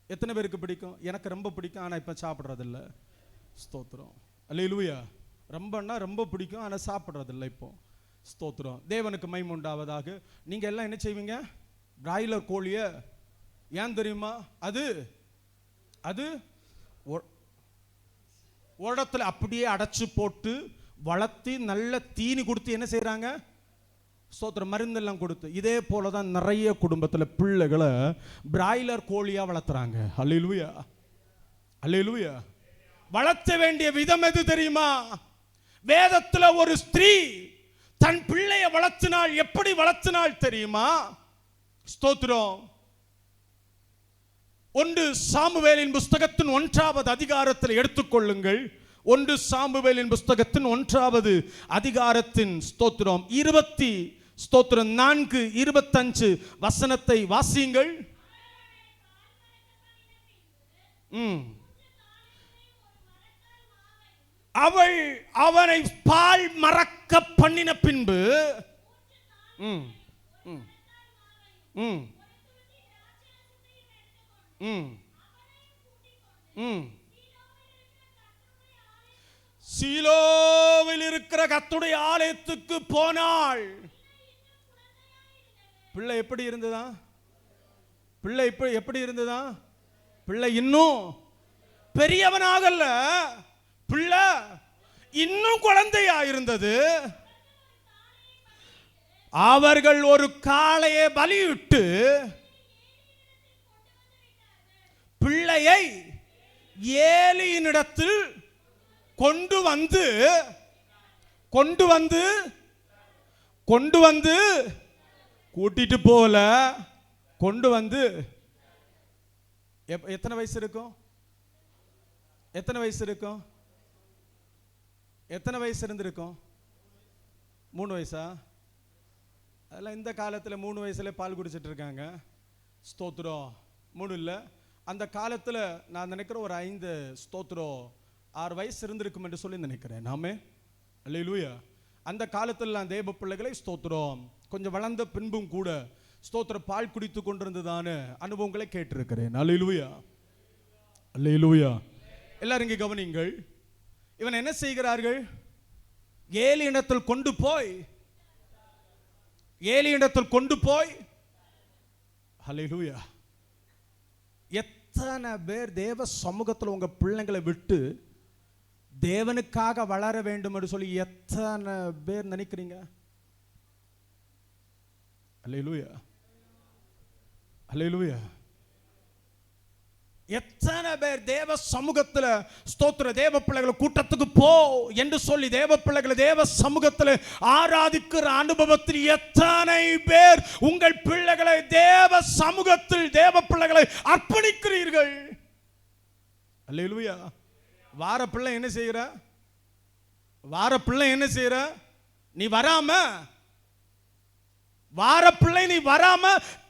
எத்தனை பேருக்கு பிடிக்கும்? எனக்கு ரொம்ப பிடிக்கும், ஆனால் இப்போ சாப்பிட்றதில்ல. ஸ்தோத்திரம், அல்லேலூயா. ரொம்பன்னா ரொம்ப பிடிக்கும், ஆனால் சாப்பிட்றதில்ல இப்போ. ஸ்தோத்திரம். தேவனுக்கு மகிமை உண்டாவதாக. நீங்கள் எல்லாம் என்ன செய்வீங்க? பிராய்லர் கோழியை ஏன் தெரியுமா? அது அது ஓடத்துல அப்படியே அடைச்சு போட்டு வளர்த்தி நல்ல தீனி கொடுத்து என்ன செய்யறாங்க? ஸ்தோத்திரம், மருந்தெல்லாம் கொடுத்து. இதே போலதான் நிறைய குடும்பத்தில் பிள்ளைகளை பிராய்லர் கோழியா வளர்த்துறாங்க. அல்லேலூயா, அல்லேலூயா. வளர்த்த வேண்டிய விதம் எது தெரியுமா? வேதத்தில் ஒரு ஸ்திரீ தன் பிள்ளையை வளர்த்தினாள். எப்படி வளர்த்தினாள் தெரியுமா? ஸ்தோத்திரம். 1 சாமுவேலின் புஸ்தகத்தின் 1வது அதிகாரத்தில் எடுத்துக்கொள்ளுங்கள். 1 சாமுவேலின் புஸ்தகத்தின் 1வது அதிகாரத்தின் ஸ்தோத்திரம் 4:25 வசனத்தை வாசியுங்கள். அவள் அவனை பால் மறக்க பண்ணின பின்பு சீலோவில் இருக்கிற கர்த்தருடைய ஆலயத்துக்கு போனாள். பிள்ளை எப்படி இருந்ததா? பிள்ளை எப்படி இருந்ததா? பிள்ளை இன்னும் பெரியவனாகல, பிள்ளை இன்னும் குழந்தையா இருந்தது. அவர்கள் ஒரு காளையை பலியிட்டு பிள்ளையை ஏலியினிடத்தில் கொண்டு வந்து கூட்டிட்டு போல கொண்டு வந்து. எத்தனை வயசு இருக்கும்? எத்தனை வயசு இருக்கும்? எத்தனை வயசு இருந்திருக்கும்? 3 வயசா? அதெல்லாம் இந்த காலத்தில் 3 வயசுல பால் குடிச்சிட்டு இருக்காங்க. ஸ்தோத்திரம். 3 இல்லை, அந்த காலத்தில் நான் நினைக்கிறேன் ஒரு 5 ஸ்தோத்திரம் 6 வயசு இருந்திருக்கும் என்று சொல்லி நினைக்கிறேன். நாமே அல்லேலூயா. அந்த காலத்தில் நான் தேவ பிள்ளைகளை ஸ்தோத்திரம் கொஞ்சம் வளர்ந்த பின்பும் கூட ஸ்தோத்திரம் பால் குடித்து கொண்டிருந்ததான அனுபவங்களை கேட்டிருக்கிறேன். அல்லேலூயா, அல்லேலூயா. எல்லாரும் இங்கே கவனிங்கள். இவன் என்ன செய்கிறார்கள்? ஏலியினிடத்தில் கொண்டு போய் அல்லேலூயா. எத்தனை பேர் தேவ சமூகத்தில் உங்க பிள்ளைங்களை விட்டு தேவனுக்காக வளர வேண்டும் என்று சொல்லி எத்தனை பேர் நினைக்கிறீங்க? அல்லேலூயா, அல்லேலூயா. எத்தனை பேர் தேவ சமூகத்துல ஸ்தோத்திர தேவ பிள்ளைகளை கூட்டத்துக்கு போ என்று சொல்லி தேவ பிள்ளைகளை தேவ சமூகத்தில் ஆராதிக்கிற அனுபவத்தில் எத்தனை பேர் உங்கள் பிள்ளைகளை தேவ சமூகத்தில் தேவ பிள்ளைகளை அர்ப்பணிக்கிறீர்கள்? அல்லேலூயா. வார பிள்ளை என்ன செய்யற? வார பிள்ளை என்ன செய்யற? நீ வராம வார பிள்ளை நீ வராம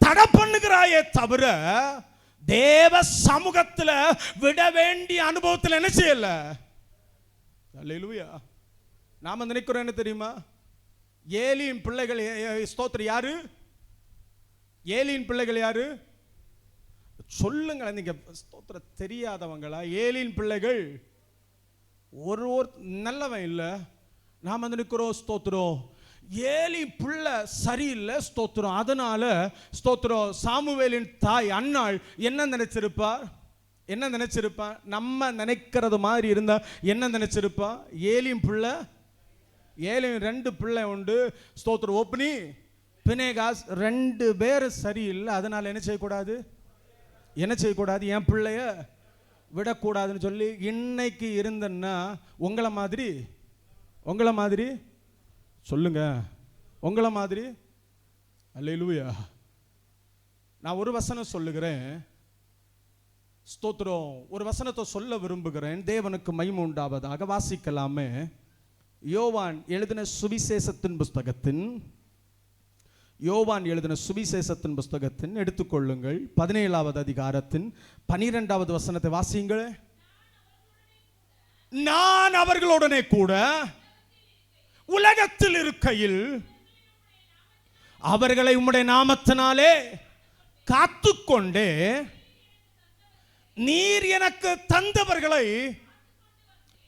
தடை பண்ணுகிறாயே தவிர தேவ சமூகத்தில் விட வேண்டிய அனுபவத்தில் என்ன செய்யல. அல்லேலூயா. நாம நினைக்கிறோம் என்ன தெரியுமா? ஏலியின் பிள்ளைகள் ஸ்தோத்திரம் யாரு? ஏலியின் பிள்ளைகள் யாரு? சொல்லுங்க, நீங்க ஸ்தோத்திரம் தெரியாதவங்களா? ஏலியின் பிள்ளைகள் ஒரு நல்லவன் இல்ல. நாம நினைக்கிறோம் ஸ்தோத்திரம் ஏலி பிள்ளை சரியில்லை ஸ்தோத்திரம், அதனால ஸ்தோத்திரம் சாமுவேலின் தாய் அன்னாள் என்ன நினைச்சிருப்பா? என்ன நினைச்சிருப்பா? நம்ம நினைக்கிறது மாதிரி இருந்தா என்ன நினைச்சிருப்பா? ஏலியின் பிள்ளை, ஏலியின் 2 பிள்ளை உண்டு ஸ்தோத்திரம், ஒப்னி பினேகாஸ் 2 பேர் சரியில்லை, அதனால என்ன செய்யக்கூடாது? என்ன செய்யக்கூடாது? என் பிள்ளைய விடக்கூடாதுன்னு சொல்லி இன்னைக்கு இருந்தன்னா உங்களை மாதிரி சொல்லுங்க, உங்களை மாதிரி. அல்லேலூயா. நான் ஒரு வசனம் சொல்லுகிறேன் ஸ்தோத்திரம், ஒரு வசனத்தை சொல்ல விரும்புகிறேன். தேவனுக்கு மகிமை உண்டாவதாக. வாசிக்கலாமே. யோவான் எழுதின சுவிசேஷத்தின் புஸ்தகத்தின் எடுத்துக்கொள்ளுங்கள். 17வது அதிகாரத்தின் 12வது வசனத்தை வாசியுங்கள். நான் அவர்களுடனே கூட உலகத்தில் இருக்கையில் அவர்களை உம்முடைய நாமத்தினாலே காத்துக்கொண்டே நீர் எனக்கு தந்தவர்களை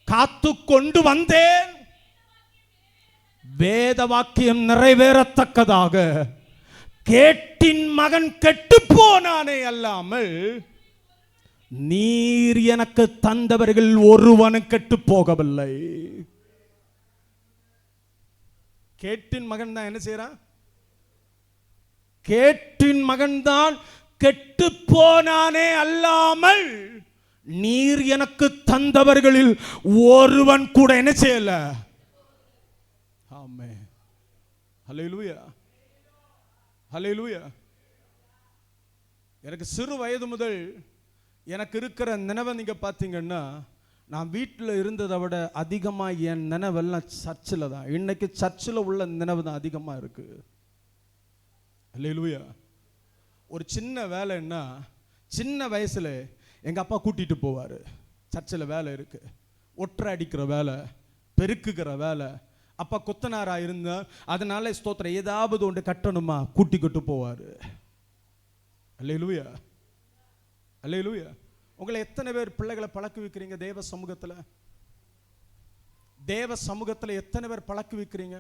காத்துக்கொண்டு வந்தேன். வேத வாக்கியம் நிறைவேறத்தக்கதாக கேட்டின் மகன் கெட்டு போனானே அல்லாமல் நீர் எனக்கு தந்தவர்கள் ஒருவனும் கெட்டு போகவில்லை. கேட்டின் மகன் தான் என்ன செய்யறான்? கேட்டின் மகன் தான் கெட்டு போனானே அல்லாமல் நீர் எனக்கு தந்தவர்களில் ஒருவன் கூட என்ன செய்யல. ஆமென். ஹல்லேலூயா. ஹல்லேலூயா. எனக்கு சிறு வயது முதல் எனக்கு இருக்கிற நினைவை நீங்க பார்த்தீங்கன்னா, நான் வீட்டில் இருந்ததை விட அதிகமாக என் நினைவெல்லாம் சர்ச்சில் தான். இன்னைக்கு சர்ச்சில் உள்ள நினைவு தான் அதிகமாக இருக்கு. அல்லேலூயா. ஒரு சின்ன வேலைன்னா சின்ன வயசில் எங்கள் அப்பா கூட்டிகிட்டு போவார். சர்ச்சில் வேலை இருக்கு, ஒற்றை அடிக்கிற வேலை, பெருக்குகிற வேலை. அப்பா கொத்தனாராக இருந்தால் அதனால ஸ்தோத்திரம் ஏதாவது ஒன்று கட்டணுமா கூட்டிக்கிட்டு போவார். அல்லேலூயா. அல்லேலூயா. உங்களை எத்தனை பேர் பிள்ளைகளை பழக்க வைக்கிறீங்க தேவ சமூகத்தில்? தேவ சமூகத்தில் எத்தனை பேர் பழக்க வைக்கிறீங்க?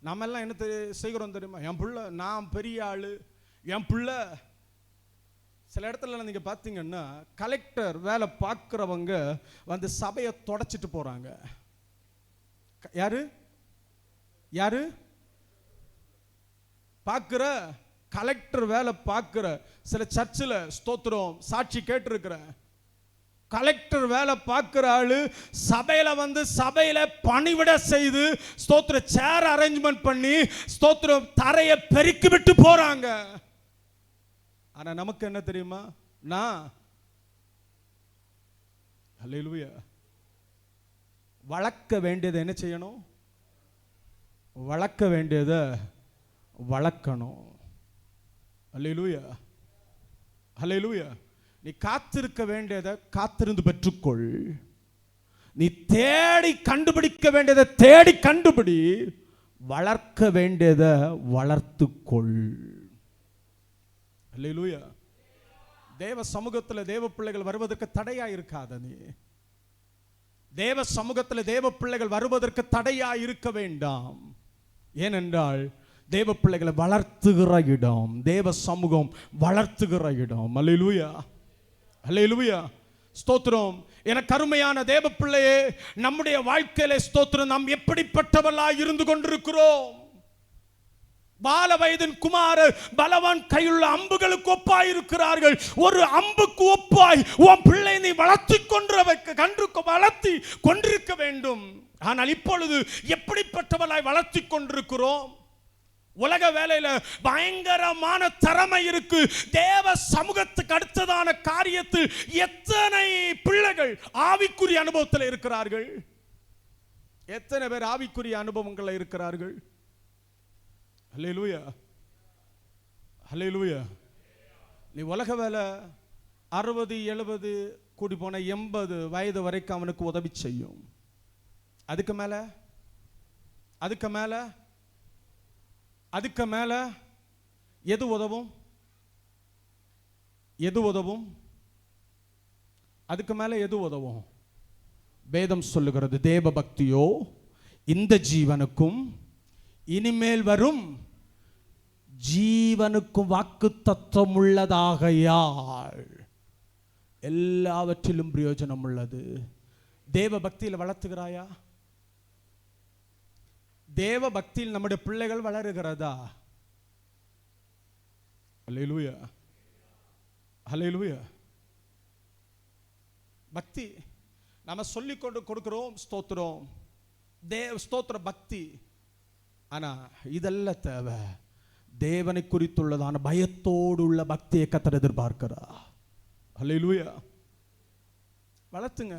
நம்ம எல்லாம் என்ன செய்கிறோம் தெரியுமா? என் பிள்ளை, நான் பெரிய ஆளு, என் பிள்ளை. சில இடத்துல நீங்க பார்த்தீங்கன்னா கலெக்டர் வேலை பார்க்குறவங்க வந்து சபையை தொடச்சிட்டு போறாங்க. யாரு யாரு பார்க்குற? கலெக்டர் வேலை பார்க்குற சில சர்ச்சில் ஸ்தோத்திரம் சாட்சி கேட்டிருக்கிறேன். கலெக்டர் வேலை பார்க்குற ஆளு சபையில வந்து சபையில பணிவிட செய்து ஸ்தோத்திர சேர் அரேஞ்ச்மெண்ட் பண்ணி ஸ்தோத்திரம் தரையை பெருக்கி விட்டு போறாங்க. ஆனா நமக்கு என்ன தெரியுமா? நான் அல்லேலூயா வளர்க்க வேண்டியதை என்ன செய்யணும்? வளர்க்க வேண்டியதை வளர்க்கணும். அல்லேலூயா. அல்லேலூயா. நீ காத்திருக்க வேண்டியதை காத்திருந்து பெற்றுக்கொள். நீ தேடி கண்டுபிடிக்க வேண்டியதை தேடி கண்டுபிடி. வளர்க்க வேண்டியதை வளர்த்துக்கொள். அல்லேலூயா. தேவ சமூகத்தில் தேவ பிள்ளைகள் வருவதற்கு தடையா இருக்காத. நீ தேவ சமூகத்தில் தேவ பிள்ளைகள் வருவதற்கு தடையா இருக்க வேண்டாம். ஏனென்றால் தேவ பிள்ளைகளை வளர்த்துகிற இடம், தேவ சமூகம் வளர்த்துகிற இடம். அல்லேலூயா. அல்லேலூயா. ஸ்தோத்திரம். எனக்கு அருமையான தேவ பிள்ளையே, நம்முடைய வாழ்க்கையில ஸ்தோத்திரம் நாம் எப்படிப்பட்டவர்களாய் இருந்து கொண்டிருக்கிறோம்? பால வயதின் குமாரர் பலவான் கையுள்ள அம்புகளுக்கு ஒப்பாய் இருக்கிறார்கள். ஒரு அம்புக்கு ஒப்பாய் உன் பிள்ளை நீ வளர்த்தி வளர்த்தி கொண்டிருக்க வேண்டும். ஆனால் இப்பொழுது எப்படிப்பட்டவளாய் வளர்த்தி கொண்டிருக்கிறோம்? உலக வேலையில பயங்கரமான திறமை இருக்கு. தேவ சமூகத்துக்கு அடுத்ததான காரியத்தில் எத்தனை பிள்ளைகள் ஆவிக்குரிய அனுபவத்தில் இருக்கிறார்கள்? எத்தனை பேர் ஆவிக்குரிய அனுபவங்கள் இருக்கிறார்கள்? ஹல்லேலூயா, ஹல்லேலூயா. நீ உலக வேலை 60 70 கூடி போன 80 வயது வரைக்கும் அவனுக்கு உதவி செய்யும். அதுக்கு மேல அதுக்கு மேல அதுக்கு மேல எது உதவும்? எது உதவும்? அதுக்கு மேல எது உதவும்? வேதம் சொல்லுகிறது, தேவ பக்தியோ இந்த ஜீவனுக்கும் இனிமேல் வரும் ஜீவனுக்கும் வாக்கு தத்துவம் உள்ளதாகையால் எல்லாவற்றிலும் பிரயோஜனம் உள்ளது. தேவ பக்தியில் வளர்த்துகிறாயா? தேவ பக்தியில் நம்முடைய பிள்ளைகள் வளருகிறதா? ஹல்லேலூயா, ஹல்லேலூயா. பக்தி நாம சொல்லிக் கொண்டு கொடுக்கிறோம், ஸ்தோத்திரம், ஸ்தோத்திர பக்தி. ஆனா இதெல்லாம் தேவை. தேவனை குறித்துள்ளதான பயத்தோடு உள்ள பக்தியை கர்த்தர் எதிர்பார்க்கிறார். ஹல்லேலூயா. வளர்த்துங்க.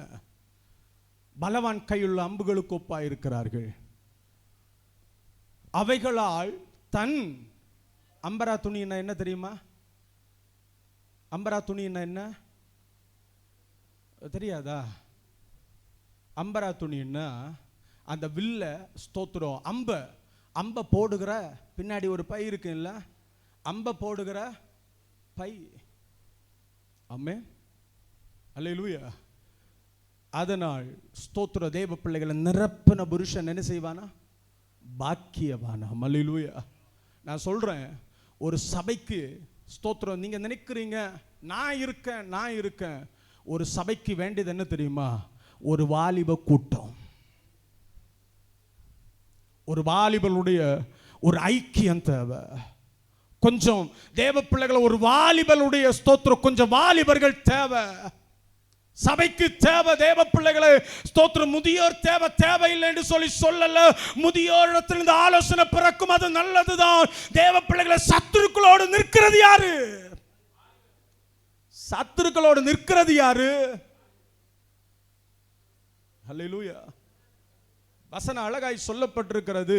பலவான் கையுள்ள அம்புகளுக்கு ஒப்பாய் இருக்கிறார்கள். அவைகளால் தன் அம்பரா துணி என்ன தெரியுமா? அம்பரா துணி என்ன தெரியாதா? அம்பரா துணின்னா அந்த வில்ல, ஸ்தோத்திரம், அம்ப போடுகிற பின்னாடி ஒரு பை இருக்கு இல்ல, அம்ப போடுகிற பை. ஆமென், அல்லேலூயா. அதனால் ஸ்தோத்திர தேவ பிள்ளைகளை நிரப்பின புருஷன் என்ன செய்வானா? பாக்கியவானா. அல்லேலூயா. நான் சொல்றேன், ஒரு சபைக்கு ஸ்தோத்திரம், நீங்க நினைக்கிறீங்க நான் இருக்கேன். ஒரு சபைக்கு வேண்டியது என்ன தெரியுமா? ஒரு வாலிப கூட்டம், ஒரு வாலிபனுடைய ஒரு ஐக்கியம் தேவை. கொஞ்சம் தேவ பிள்ளைகள், ஒரு வாலிபனுடைய ஸ்தோத்திரம், கொஞ்சம் வாலிபர்கள் தேவை. சபைக்கு தேவை தேவ பிள்ளைகளை ஸ்தோத்திரம். முதியோர் தேவையில்லை என்று சொல்லல. முதியோரிடத்திலிருந்து ஆலோசனை பிறக்கும், அது நல்லதுதான். தேவ பிள்ளைகளை சத்துருக்களோடு நிற்கிறது யாரு? சத்துருக்களோடு நிற்கிறது யாரு? ஹல்லேலூயா. வசனம் அழகாய் சொல்லப்பட்டிருக்கிறது,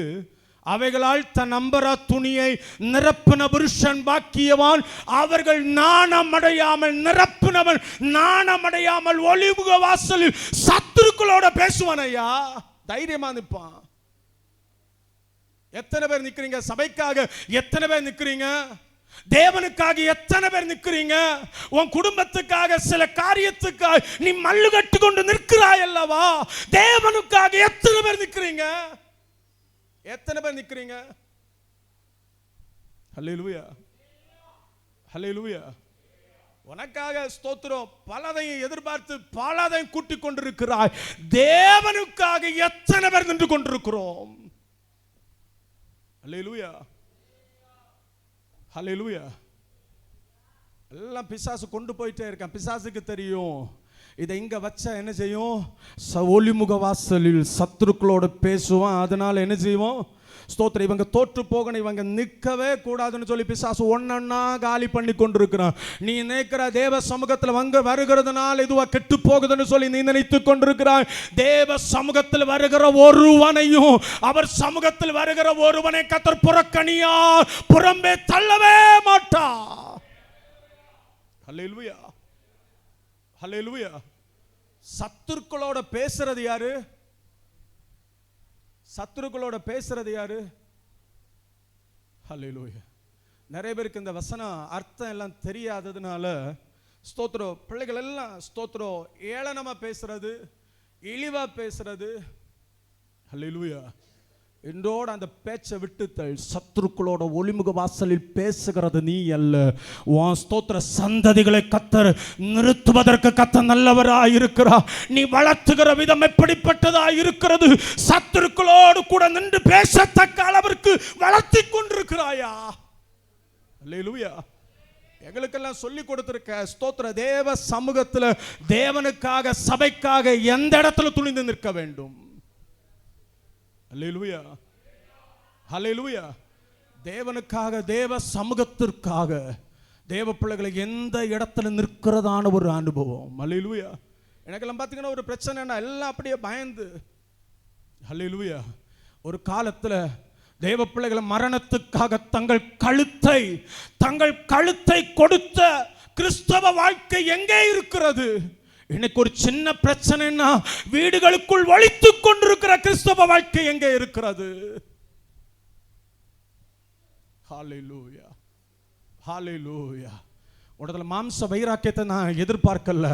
அவைகளால் தன் அம்பரா துணியை நிரப்பின புருஷன் பாக்கியவான். அவர்கள் நாணமடையாமல், நிரப்பினவன் நாணமடையாமல் ஒளிமுக வாசலில் சத்துருக்களோட பேசுவான். ஐயா, தைரியமா நிற்பான். எத்தனை பேர் நிக்கிறீங்க? சபைக்காக எத்தனை பேர் நிக்கிறீங்க? தேவனுக்காக எத்தனை பேர் நிற்கிறீங்க? உன் குடும்பத்துக்காக, சில காரியத்துக்காக நீ மல்லு கட்டி கொண்டு நிற்கிறாய் அல்லவா? தேவனுக்காக எத்தனை பேர் நிற்கிறீங்க? எத்தனை பேர் நிற்கிறீங்க? ஹல்லேலூயா, ஹல்லேலூயா. உனக்காக ஸ்தோத்திரம், பலதையும் எதிர்பார்த்து பலதையும் கூட்டிக் கொண்டிருக்கிறாய். தேவனுக்காக எத்தனை பேர் நின்று கொண்டிருக்கிறோம்? ஹல்லேலூயா, ஹல்லேலூயா. எல்லாம் பிசாசு கொண்டு போயிட்டே இருக்கான். பிசாசுக்கு தெரியும் இதை இங்க வச்சா என்ன செய்யும்? ஒளிமுக வாசலில் சத்துருக்களோட பேசுவான். அதனால என்ன செய்வோம்? ஸ்தோத்திரம், இவங்க தோற்று போகணும், இவங்க நிற்கவே கூடாதுன்னு சொல்லி பிசாசு ஒன்னா காலி பண்ணி கொண்டிருக்கிறான். நீ நினைக்கிற தேவ சமூகத்தில் வருகிறதுனால இதுவா கெட்டு போகுதுன்னு சொல்லி நீ நினைத்து கொண்டிருக்கிறாய். தேவ சமூகத்தில் வருகிற ஒருவனையும், அவர் சமூகத்தில் வருகிற ஒருவனை கர்த்தர் புறக்கணியா, புறம்பே தள்ளவே மாட்டார். ஹல்லேலூயா, ஹல்லேலூயா. சத்துருக்களோட பேசுறது யாரு? சத்துருக்களோட பேசுறது யாரு? ஹல்லேலூயா. நிறைய பேருக்கு இந்த வசனம் அர்த்தம் எல்லாம் தெரியாததுனால ஸ்தோத்திரம், பிள்ளைகள் எல்லாம் ஸ்தோத்திரம் ஏளனமா பேசுறது, இழிவா பேசுறது. ஹல்லேலூயா. என்றோடு அந்த பேச்சை விட்டுத்தள். சத்துருக்களோட ஒளிமுக வாசலில் பேசுகிறது நீ அல்ல, உன் ஸ்தோத்திர சந்ததிகளை கத்தர் நிறுத்துவதற்கு கத்தர் நல்லவராய் இருக்கிறார். நீ வளர்த்துகிற விதம் எப்படிப்பட்டதாய் இருக்கிறது? சத்துருக்களோடு கூட நின்று பேசத்தக்க அளவிற்கு வளர்த்தி கொண்டிருக்கிறாயா? அல்லேலூயா. எங்களுக்கெல்லாம் சொல்லி கொடுத்திருக்க ஸ்தோத்திர தேவ சமூகத்தில் தேவனுக்காக சபைக்காக எந்த இடத்துல துணிந்து நிற்க வேண்டும். அல்லேலூயா, அல்லேலூயா. தேவனுக்காக தேவ சமூகத்திற்காக தேவ பிள்ளைகளை எந்த இடத்துல நிற்கிறதான ஒரு அனுபவம். அல்லேலூயா. எனக்கெல்லாம் பார்த்தீங்கன்னா ஒரு பிரச்சனைனா எல்லாம் அப்படியே பயந்து. அல்லேலூயா. ஒரு காலத்தில் தேவ பிள்ளைகளை மரணத்துக்காக தங்கள் கழுத்தை கொடுத்த கிறிஸ்தவ வாழ்க்கை எங்கே இருக்கிறது? இன்னைக்கு ஒரு சின்ன பிரச்சனைனா வீடுகளுக்குள் ஒளித்துக் கொண்டிருக்கிற கிறிஸ்தவ வாழ்க்கை எங்கே இருக்கிறது? ஹல்லேலூயா, ஹல்லேலூயா. உடத்துல மாம்ச வைராக்கியத்தை நான் எதிர்பார்க்கல,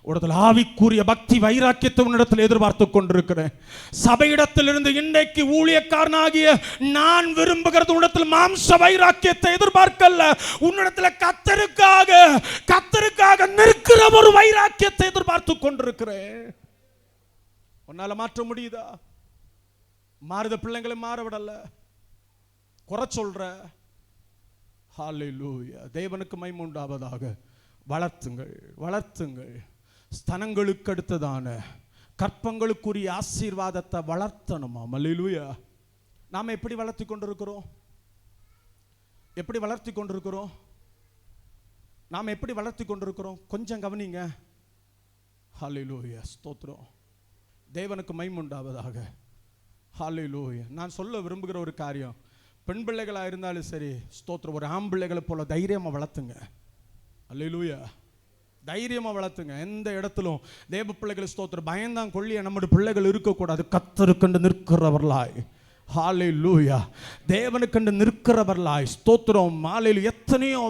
உடத்துல ஆவிக்குரிய பக்தி வைராக்கியத்தை உன்னிடத்தில் எதிர்பார்த்து கொண்டிருக்கிறேன். சபையிடத்திலிருந்து இன்றைக்கு ஊழியக்காரனாகிய நான் விரும்புகிறது உன்னிடத்தில் மாம்ச வைராக்கியத்தை எதிர்பார்க்கல, உன்னிடத்தில் கத்தருக்காக நிற்கிற ஒரு வைராக்கியத்தை எதிர்பார்த்து கொண்டிருக்கிறேன். உன்னால மாற்ற முடியுதா? மாறுத பிள்ளைங்களை மாற விடல, குறை சொல்ற. ஹல்லேலூயா. தேவனுக்கு மகிமை உண்டாவதாக. வளர்த்துங்கள். ஸ்தனங்களுக்கு அடுத்ததான கற்பங்களுக்குரிய ஆசீர்வாதத்தை வளர்த்தணுமா? அல்லேலூயா. நாம் எப்படி வளர்த்தி கொண்டிருக்கிறோம்? நாம் எப்படி வளர்த்தி கொண்டிருக்கிறோம்? கொஞ்சம் கவனிங்க. ஹல்லேலூயா, ஸ்தோத்திரம். தேவனுக்கு மகிமை உண்டாவதாக. ஹல்லேலூயா. நான் சொல்ல விரும்புகிற ஒரு காரியம், பெண் பிள்ளைகளாக இருந்தாலும் சரி ஸ்தோத்திரம், ஒரு ஆம்பிள்ளைகளை போல தைரியமாக வளர்த்துங்க. அல்லேலூயா. தைரியமாக வளர்த்துங்க. எந்த இடத்திலும் தேவ பிள்ளைகளை ஸ்தோத்திரம் பயந்தான் கொள்ளிய நம்முடைய பிள்ளைகள் இருக்கக்கூடாது. கத்தருக்கண்டு நிற்கிறவர்களாய். ஹல்லேலூயா. தேவனுக்கண்டு நிற்கிறவர்களாய் ஸ்தோத்திரம். மாலையில் எத்தனையோ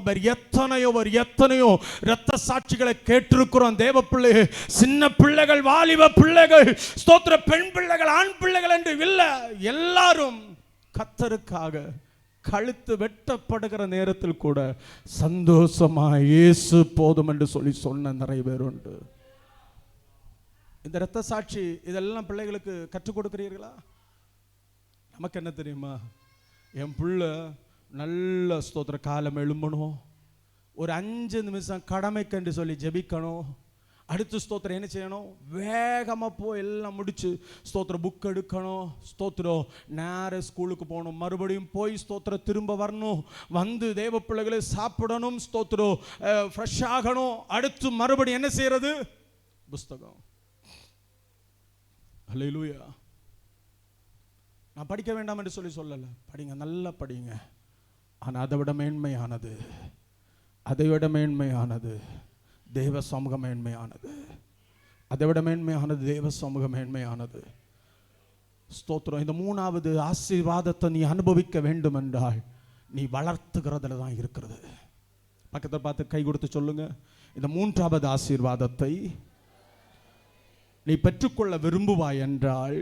இரத்த சாட்சிகளை கேட்டிருக்கிறோம். தேவ பிள்ளை, சின்ன பிள்ளைகள், வாலிப பிள்ளைகள், ஸ்தோத்திர பெண் பிள்ளைகள், ஆண் பிள்ளைகள் என்று இல்லை, எல்லாரும் கத்தருக்காக கழுத்து வெட்டப்படுகிற நேரத்தில் கூட சந்தோஷமா இயேசு போதும் என்று சொல்லி சொன்ன நிறைய பேர் உண்டு. இந்த இரத்த சாட்சி இதெல்லாம் பிள்ளைகளுக்கு கற்றுக் கொடுக்கிறீர்களா? நமக்கு என்ன தெரியுமா? என் பிள்ளை நல்ல ஸ்தோத்திர காலம் எழும்பணும், ஒரு 5 நிமிஷம் கடமைக்கண்டு சொல்லி ஜெபிக்கணும். அடுத்து ஸ்தோத்திரம் என்ன செய்யணும்? வேகமாக போய் எல்லாம் முடிச்சு ஸ்தோத்திரம் புக் எடுக்கணும். ஸ்தோத்திரம் நேர ஸ்கூலுக்கு போகணும், மறுபடியும் போய் ஸ்தோத்திரம் திரும்ப வரணும், வந்து தேவ பிள்ளைகளை சாப்பிடணும், ஸ்தோத்திரம் ஃப்ரெஷ் ஆகணும். அடுத்து மறுபடியும் என்ன செய்யறது? புஸ்தகம். அல்லேலூயா. நான் படிக்க வேண்டாம் என்று சொல்லி சொல்லலை, படிங்க, நல்லா படிங்க. ஆனால் அதை விட மேன்மையானது தேவ சமூகம் மேன்மையானது. அதைவிட மேன்மையானது தேவ சமூகம் மேன்மையானது. ஸ்தோத்திரம். இந்த 3வது ஆசீர்வாதத்தை நீ அனுபவிக்க வேண்டும் என்றால் நீ வளர்த்துகிறதுல தான் இருக்கிறது. பக்கத்தை பார்த்து கை கொடுத்து சொல்லுங்க, இந்த 3வது ஆசீர்வாதத்தை நீ பெற்றுக்கொள்ள விரும்புவாய் என்றால்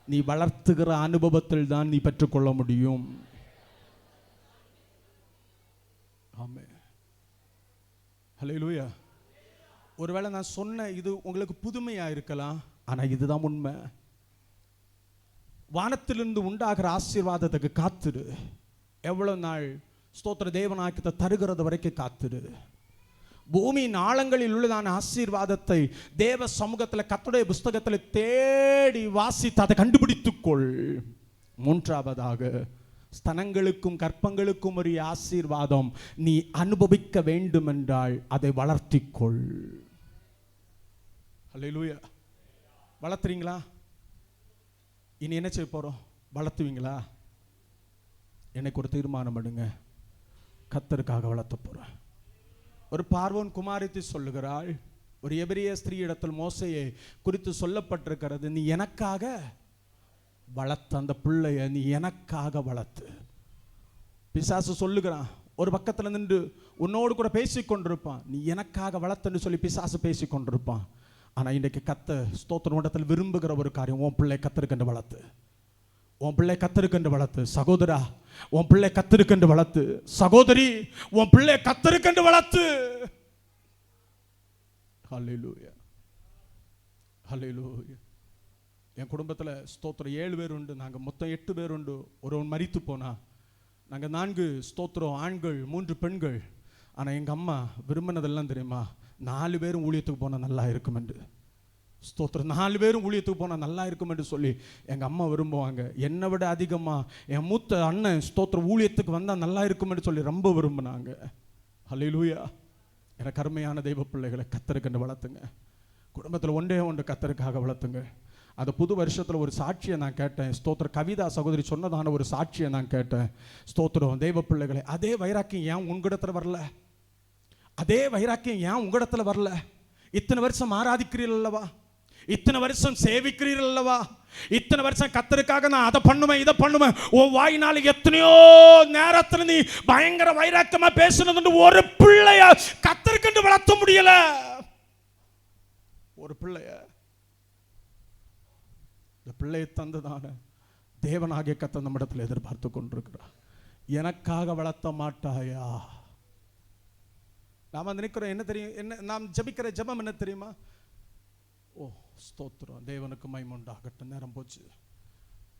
நீ வளர்த்துகிற அனுபவத்தில் தான் நீ பெற்றுக்கொள்ள முடியும். ஆமென். ஹல்லேலூயா. ஒருவேளை நான் சொன்ன இது உங்களுக்கு புதுமையா இருக்கலாம், ஆனா இதுதான் உண்மை. வானத்திலிருந்து உண்டாகிற ஆசீர்வாதத்துக்கு காத்துரு. எவ்வளவு நாள்? ஸ்தோத்திர தேவனாக்கியத்தை தருகிறது வரைக்கும் காத்துரு. பூமியின் ஆழங்களில் உள்ளதான ஆசீர்வாதத்தை தேவ சமூகத்தில் கர்த்தருடைய புஸ்தகத்தில் தேடி வாசித்து அதை கண்டுபிடித்துக்கொள். 3வதாக ஸ்தனங்களுக்கும் கற்பங்களுக்கும் ஒரு ஆசீர்வாதம் நீ அனுபவிக்க வேண்டும் என்றால் அதை வளர்த்திக்கொள். அல்லேலூயா. வளர்த்துறீங்களா? இனி என்ன செய்ய போறோம்? வளர்த்துவீங்களா? எனக்கு ஒரு தீர்மானம் எடுங்க, கர்த்தருக்காக வளர்த்த போறேன். ஒரு பார்வோன் குமாரத்தி சொல்லுகிறாள், ஒரு எபிரிய ஸ்திரீ இடத்தில் மோசையை குறித்து சொல்லப்பட்டிருக்கிறது, நீ எனக்காக வளர்த்த அந்த பிள்ளைய நீ எனக்காக வளர்த்து. பிசாசு சொல்லுகிறான், ஒரு பக்கத்தில் நின்று உன்னோடு கூட பேசி கொண்டிருப்பான், நீ எனக்காக வளர்த்துன்னு சொல்லி பிசாசு பேசி கொண்டிருப்பான். ஆனால் இன்றைக்கு கத்த ஸ்தோத்திர இடத்தில் விரும்புகிற ஒரு காரியம், உன் பிள்ளை கத்தருக்கென்று வளர்த்து. உன் பிள்ளை கத்தருக்கென்று வளர்த்து. சகோதரா, உன் பிள்ளை கத்தருக்கென்று வளர்த்து. சகோதரி, உன் பிள்ளை கத்தருக்கென்று வளர்த்து. ஹல்லேலூயா, ஹல்லேலூயா. என் குடும்பத்தில் ஸ்தோத்திரம் 7 பேர் உண்டு. நாங்கள் மொத்தம் 8 பேர் உண்டு. ஒருவன் மரித்து போனா. நாங்கள் 4 ஸ்தோத்திரம் ஆண்கள், 3 பெண்கள். ஆனால் எங்கள் அம்மா விரும்பினதெல்லாம் தெரியுமா? 4 பேரும் ஊழியத்துக்கு போனால் நல்லா இருக்கும் என்று. ஸ்தோத்திரம், 4 பேரும் ஊழியத்துக்கு போனால் நல்லா இருக்கும் என்று சொல்லி எங்கள் அம்மா விரும்புவாங்க. என்னை விட அதிகமாக என் மூத்த அண்ணன் ஸ்தோத்திரம் ஊழியத்துக்கு வந்தால் நல்லா இருக்கும் என்று சொல்லி ரொம்ப விரும்பினாங்க. ஹல்லேலூயா. எனக்கு அருமையான தெய்வ பிள்ளைகளை கத்தருக்கென்று வளர்த்துங்க. குடும்பத்தில் ஒன்று கத்தருக்காக வளர்த்துங்க. அந்த புது வருஷத்தில் ஒரு சாட்சியை நான் கேட்டேன். ஸ்தோத்திரம், கவிதா சகோதரி சொன்னதான ஒரு சாட்சியை நான் கேட்டேன். ஸ்தோத்திரம், தெய்வ பிள்ளைகளை, அதே வைராக்கியம் ஏன் உங்களிடத்தில் வரல? அதே வைராக்கியம் ஏன் உங்களிடத்தில் வரல? இத்தனை வருஷம் ஆராதிக்கிறீர்கள் அல்லவா? இத்தனை வருஷம் சேவிக்கிறீர்கள் அல்லவா? இத்தனை வருஷம் கத்தருக்காக நான் அதை பண்ணுவேன் இதை பண்ணுவேன். உன் வாயினால் எத்தனையோ நேரத்தில் நீ பயங்கர வைராக்கியமா பேசுனது ஒரு பிள்ளைய கத்தருக்கென்று வளர்த்த முடியல. ஒரு பிள்ளைய, இந்த பிள்ளையை தந்ததான தேவனாகிய கர்த்தர் நம்மிடத்தில் எதிர்பார்த்து கொண்டிருக்கிறார். எனக்காக வளர்த்த மாட்டாயா? நாம் நினைக்கிறோம் என்ன தெரியும்? என்ன நாம் ஜபிக்கிற ஜபம் என்ன தெரியுமா? ஓ ஸ்தோத்திரம், தேவனுக்கு மகிமை உண்டாகட்டும். நேரம் போச்சு.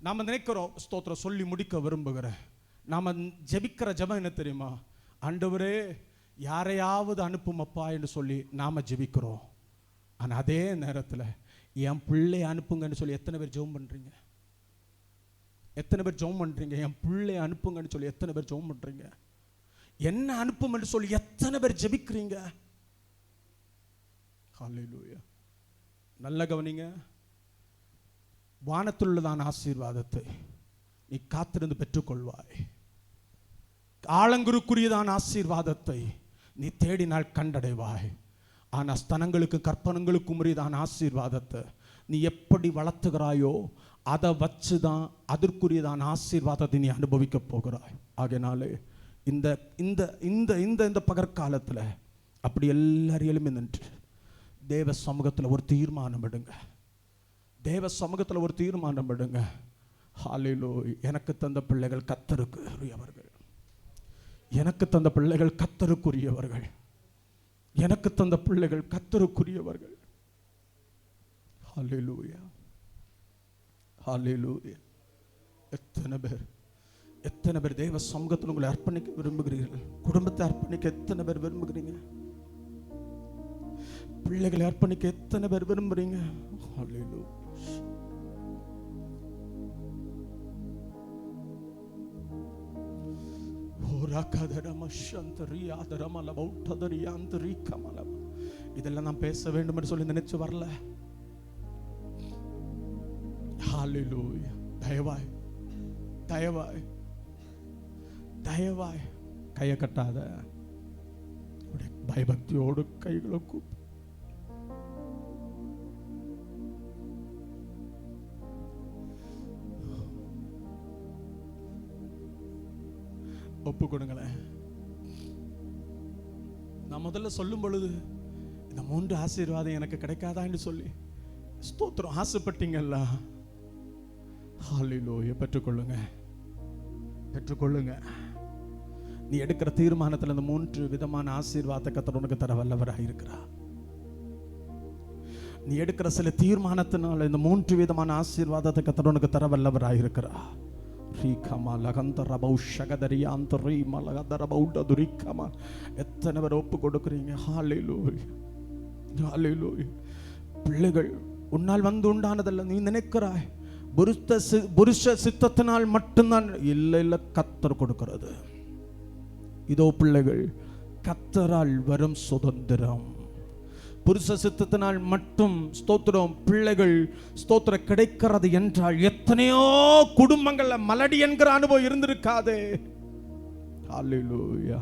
நாம் நினைக்கிறோம் ஸ்தோத்திரம் சொல்லி முடிக்க விரும்புகிறேன். நாம் ஜபிக்கிற ஜபம் என்ன தெரியுமா? ஆண்டவரே யாரையாவது அனுப்பும் அப்பா என்று சொல்லி நாம் ஜபிக்கிறோம். ஆனால் அதே நேரத்தில் என் பிள்ளை அனுப்புங்கன்னு சொல்லி எத்தனை பேர் ஜெபம் பண்ணுறீங்க? எத்தனை பேர் ஜெபம் பண்ணுறீங்க? என் பிள்ளை அனுப்புங்கன்னு சொல்லி எத்தனை பேர் ஜெபம் பண்ணுறீங்க? என்ன அனுப்பும் என்று சொல்லி எத்தனை பேர் ஜெபிக்கிறீங்க? ஹல்லேலூயா. நல்ல கவனிங்க. வானத்துள்ளதான ஆசீர்வாதத்தை நீ காத்திருந்து பெற்றுக்கொள்வாய். ஆலங்குருக்குரியதான ஆசீர்வாதத்தை நீ தேடினால் கண்டடைவாய். ஆனால் ஸ்தனங்களுக்கு கற்பனங்களுக்கும் உரியதான ஆசீர்வாதத்தை நீ எப்படி வளர்த்துகிறாயோ அதை வச்சு தான் அதற்குரியதான ஆசீர்வாதத்தை நீ அனுபவிக்க போகிறாய். ஆகையினாலே இந்த இந்த இந்த இந்த இந்த பகற்காலத்தில் அப்படி எல்லாரையும் நின்று தேவ சமூகத்தில் ஒரு தீர்மானம் எடுங்க. தேவ சமூகத்தில் ஒரு தீர்மானம் எடுங்க. ஹல்லேலூயா. எனக்கு தந்த பிள்ளைகள் கர்த்தருக்குரியவர்கள். எனக்கு தந்த பிள்ளைகள் கர்த்தருக்குரியவர்கள். எனக்கு தந்த பிள்ளைகள் கர்த்தருக்குரியவர்கள். ஹல்லேலூயா, ஹல்லேலூயா. எத்தனை பேர் தேவ சமூகத்தில் உங்களை அர்ப்பணிக்க விரும்புகிறீர்கள்? குடும்பத்தை அர்ப்பணிக்க எத்தனை பேர் விரும்புகிறீங்க? பிள்ளைகளை அர்ப்பணிக்க எத்தனை பேர் விரும்புறீங்க? ஹல்லேலூயா. இதெல்லாம் நான் பேச வேண்டும் என்று சொல்லி நினைச்சு வரல. ஹல்லேலூயா. தயவாய் தயவாய் தயவாய் கையை கட்டாத. பயபக்தியோடு கைகளை கூப்பி ஒப்பு கொடுங்களேன். நான் முதல்ல சொல்லும் பொழுது இந்த 3 ஆசீர்வாதம் எனக்கு கிடைக்காதா என்று சொல்லி ஸ்தோத்திரம் ஆசைப்பட்டீங்கல்ல. ஹல்லேலூயா. பெற்றுக்கொள்ளுங்க, பெற்றுக்கொள்ளுங்க. நீ எடுக்கிற தீர்மானத்தில் இந்த 3 விதமான ஆசீர்வாதத்தை கர்த்தர் உனக்கு தர வல்லவராக இருக்கிறார். நீ எடுக்கிற சில தீர்மானத்தினால இந்த 3 விதமான ஆசீர்வாதத்தை கர்த்தர் உனக்கு தர வல்லவராக இருக்கிறார். எத்தனை பேர் ஒப்பு கொடுக்குறீங்க? ஹல்லேலூயா, ஹல்லேலூயா. பிள்ளைகள் உன்னால் வந்து உண்டானதல்ல. நீ நினைக்கிறாய் புருஷ சித்தத்தினால் மட்டும்தான். இல்லை, கர்த்தர் கொடுக்கிறது. இதோ பிள்ளைகள் கர்த்தரால் வரும் சுதந்திரம். புருஷ சித்தத்தினால் மட்டும் ஸ்தோத்திரம் பிள்ளைகள் ஸ்தோத்திரம் கிடைக்கிறது என்றால் எத்தனையோ குடும்பங்கள்ல மலடி என்கிற அனுபவம் இருந்திருக்காதே. ஹல்லேலூயா.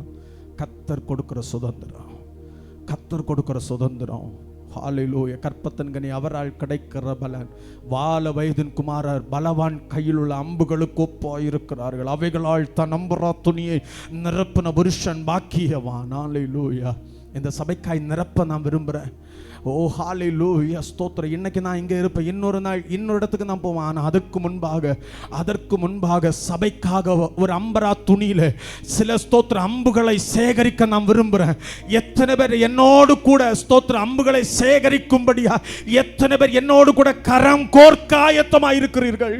கர்த்தர் கொடுக்கிற சுதந்திரம், கர்த்தர் கொடுக்கிற சுதந்திரம். ஹல்லேலூயா. கற்பத்தன்கனி அவரால் கிடைக்கிற பலன். வால வயதின் குமாரர் பலவான் கையில் உள்ள அம்புகளுக்கு ஒப்பாயிருக்கிறார்கள். அவைகளால் தன் அம்புரா துணியை நிரப்பின புருஷன் பாக்கியவான். ஹல்லேலூயா. இந்த சபைக்காய் நிரப்ப நான் விரும்புகிறேன். ஓ ஹalleluya ஸ்தோத்திரம். இன்னைக்கு நான் இங்கே இருப்பேன், இன்னொரு நாள் இன்னொரு இடத்துக்கு நான் போவேன். ஆனால் அதற்கு முன்பாக சபைக்காக ஒரு அம்பரா துணியில சில ஸ்தோத்திர அம்புகளை சேகரிக்க நான் விரும்புகிறேன். எத்தனை பேர் என்னோடு கூட ஸ்தோத்திர அம்புகளை சேகரிக்கும்படியா எத்தனை பேர் என்னோடு கூட கரம் கோர்க்காயத்தமாக இருக்கிறீர்கள்?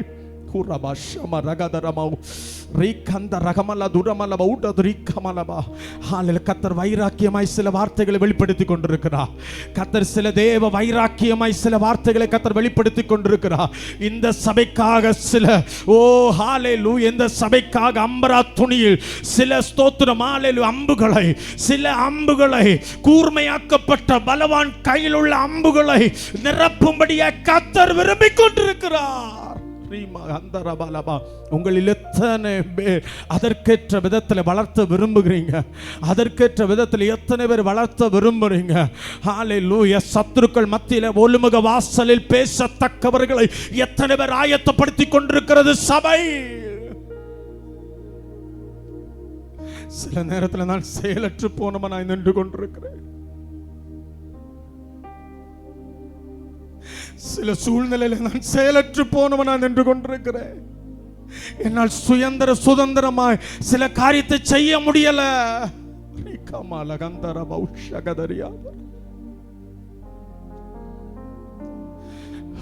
கர்த்தர் வைராக்கியமாய் சில வார்த்தைகளை வெளிப்படுத்தி கொண்டிருக்கிறார். கர்த்தர் சில தேவ வைராக்கியமாய் சில வார்த்தைகளை கர்த்தர் வெளிப்படுத்தி கொண்டிருக்கிறார். இந்த சபைக்காக சில ஹalleluya இந்த சபைக்காக அம்பரா துணியில் சில ஸ்தோத்திரம் ஹalleluya அம்புகளை, சில அம்புகளை, கூர்மையாக்கப்பட்ட பலவான் கையில் உள்ள அம்புகளை நிரப்பும்படியாக கர்த்தர் விரும்பிக் கொண்டிருக்கிறார். உங்களில் எத்தனை பேர் அதற்கேற்ற விதத்தில் வளர்த்த விரும்புகிறீங்க? அதற்கேற்ற விதத்தில் எத்தனை பேர் வளர்த்த விரும்புறீங்க? ஹalleluya சத்துருக்கள் மத்தியில் ஒழுமுக வாசலில் பேசத்தக்கவர்களை எத்தனை பேர் ஆயத்தப்படுத்தி கொண்டிருக்கிறது சபை? சில நேரத்தில் நான் செயலற்று போனவன் நான் நின்று கொண்டிருக்கிறேன். சில சூழ்நிலையில் நான் செயலற்று போனவன் நான் நின்று கொண்டிருக்கிறேன். என்னால் சுதந்திரமாய் சில காரியத்தை செய்ய முடியல.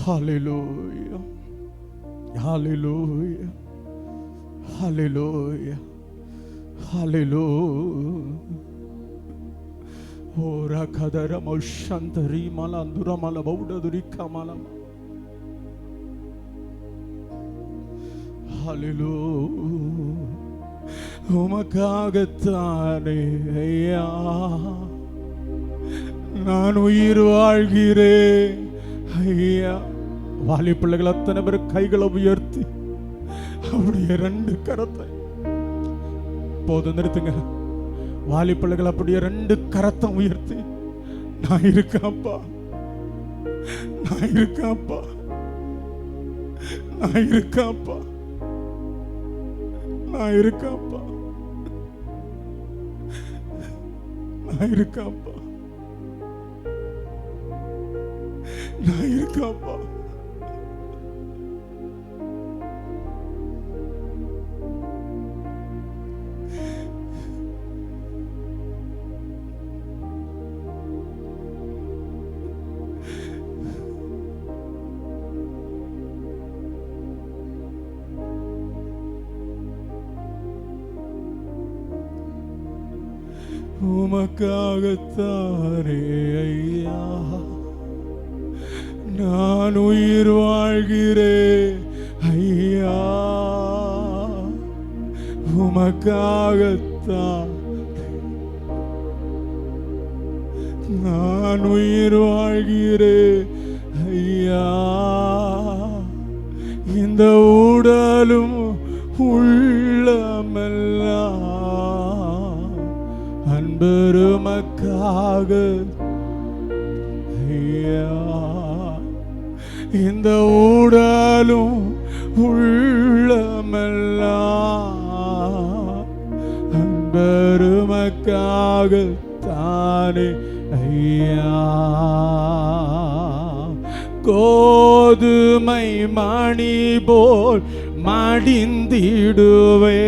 ஹalleluya ஹalleluya ஹalleluya ஹalleluya. Ora kadara moshantari malandura malabauda kamala. Hallelujah. உமக்காகத்தானே ஐயா நான் உயிர் வாழ்கிறேன் ஐயா. வாலி பிள்ளைகள் அத்தனை பேர் கைகளை உயர்த்தி அப்படியே ரெண்டு கரத்தை போது நிறுத்துங்க. வாலி பிள்ளைகள் அப்படியே ரெண்டு கரத்தை உயர்த்தி நான் இருக்காப்பா, நான் இருக்காப்பா, நான் இருக்காப்பா, நான் இருக்காப்பா, நான் இருக்காப்பா, நான் இருக்காப்பா. உமக்காகத்தானே ஐயா நான் உயிர் வாழ்கிறேன் ஐயா. உமக்காகத்தான் நான் உயிர் வாழ்கிறேன் ஐயா. இந்த உடலும் உள்ளமெல்லாம் அன்பருமக்காக ஐயா. இந்த உடலும் உள்ளமெல்லாம் அன்பருமக்காக தானே ஐயா. கோதுமை மணி போல் மடிந்திடுவே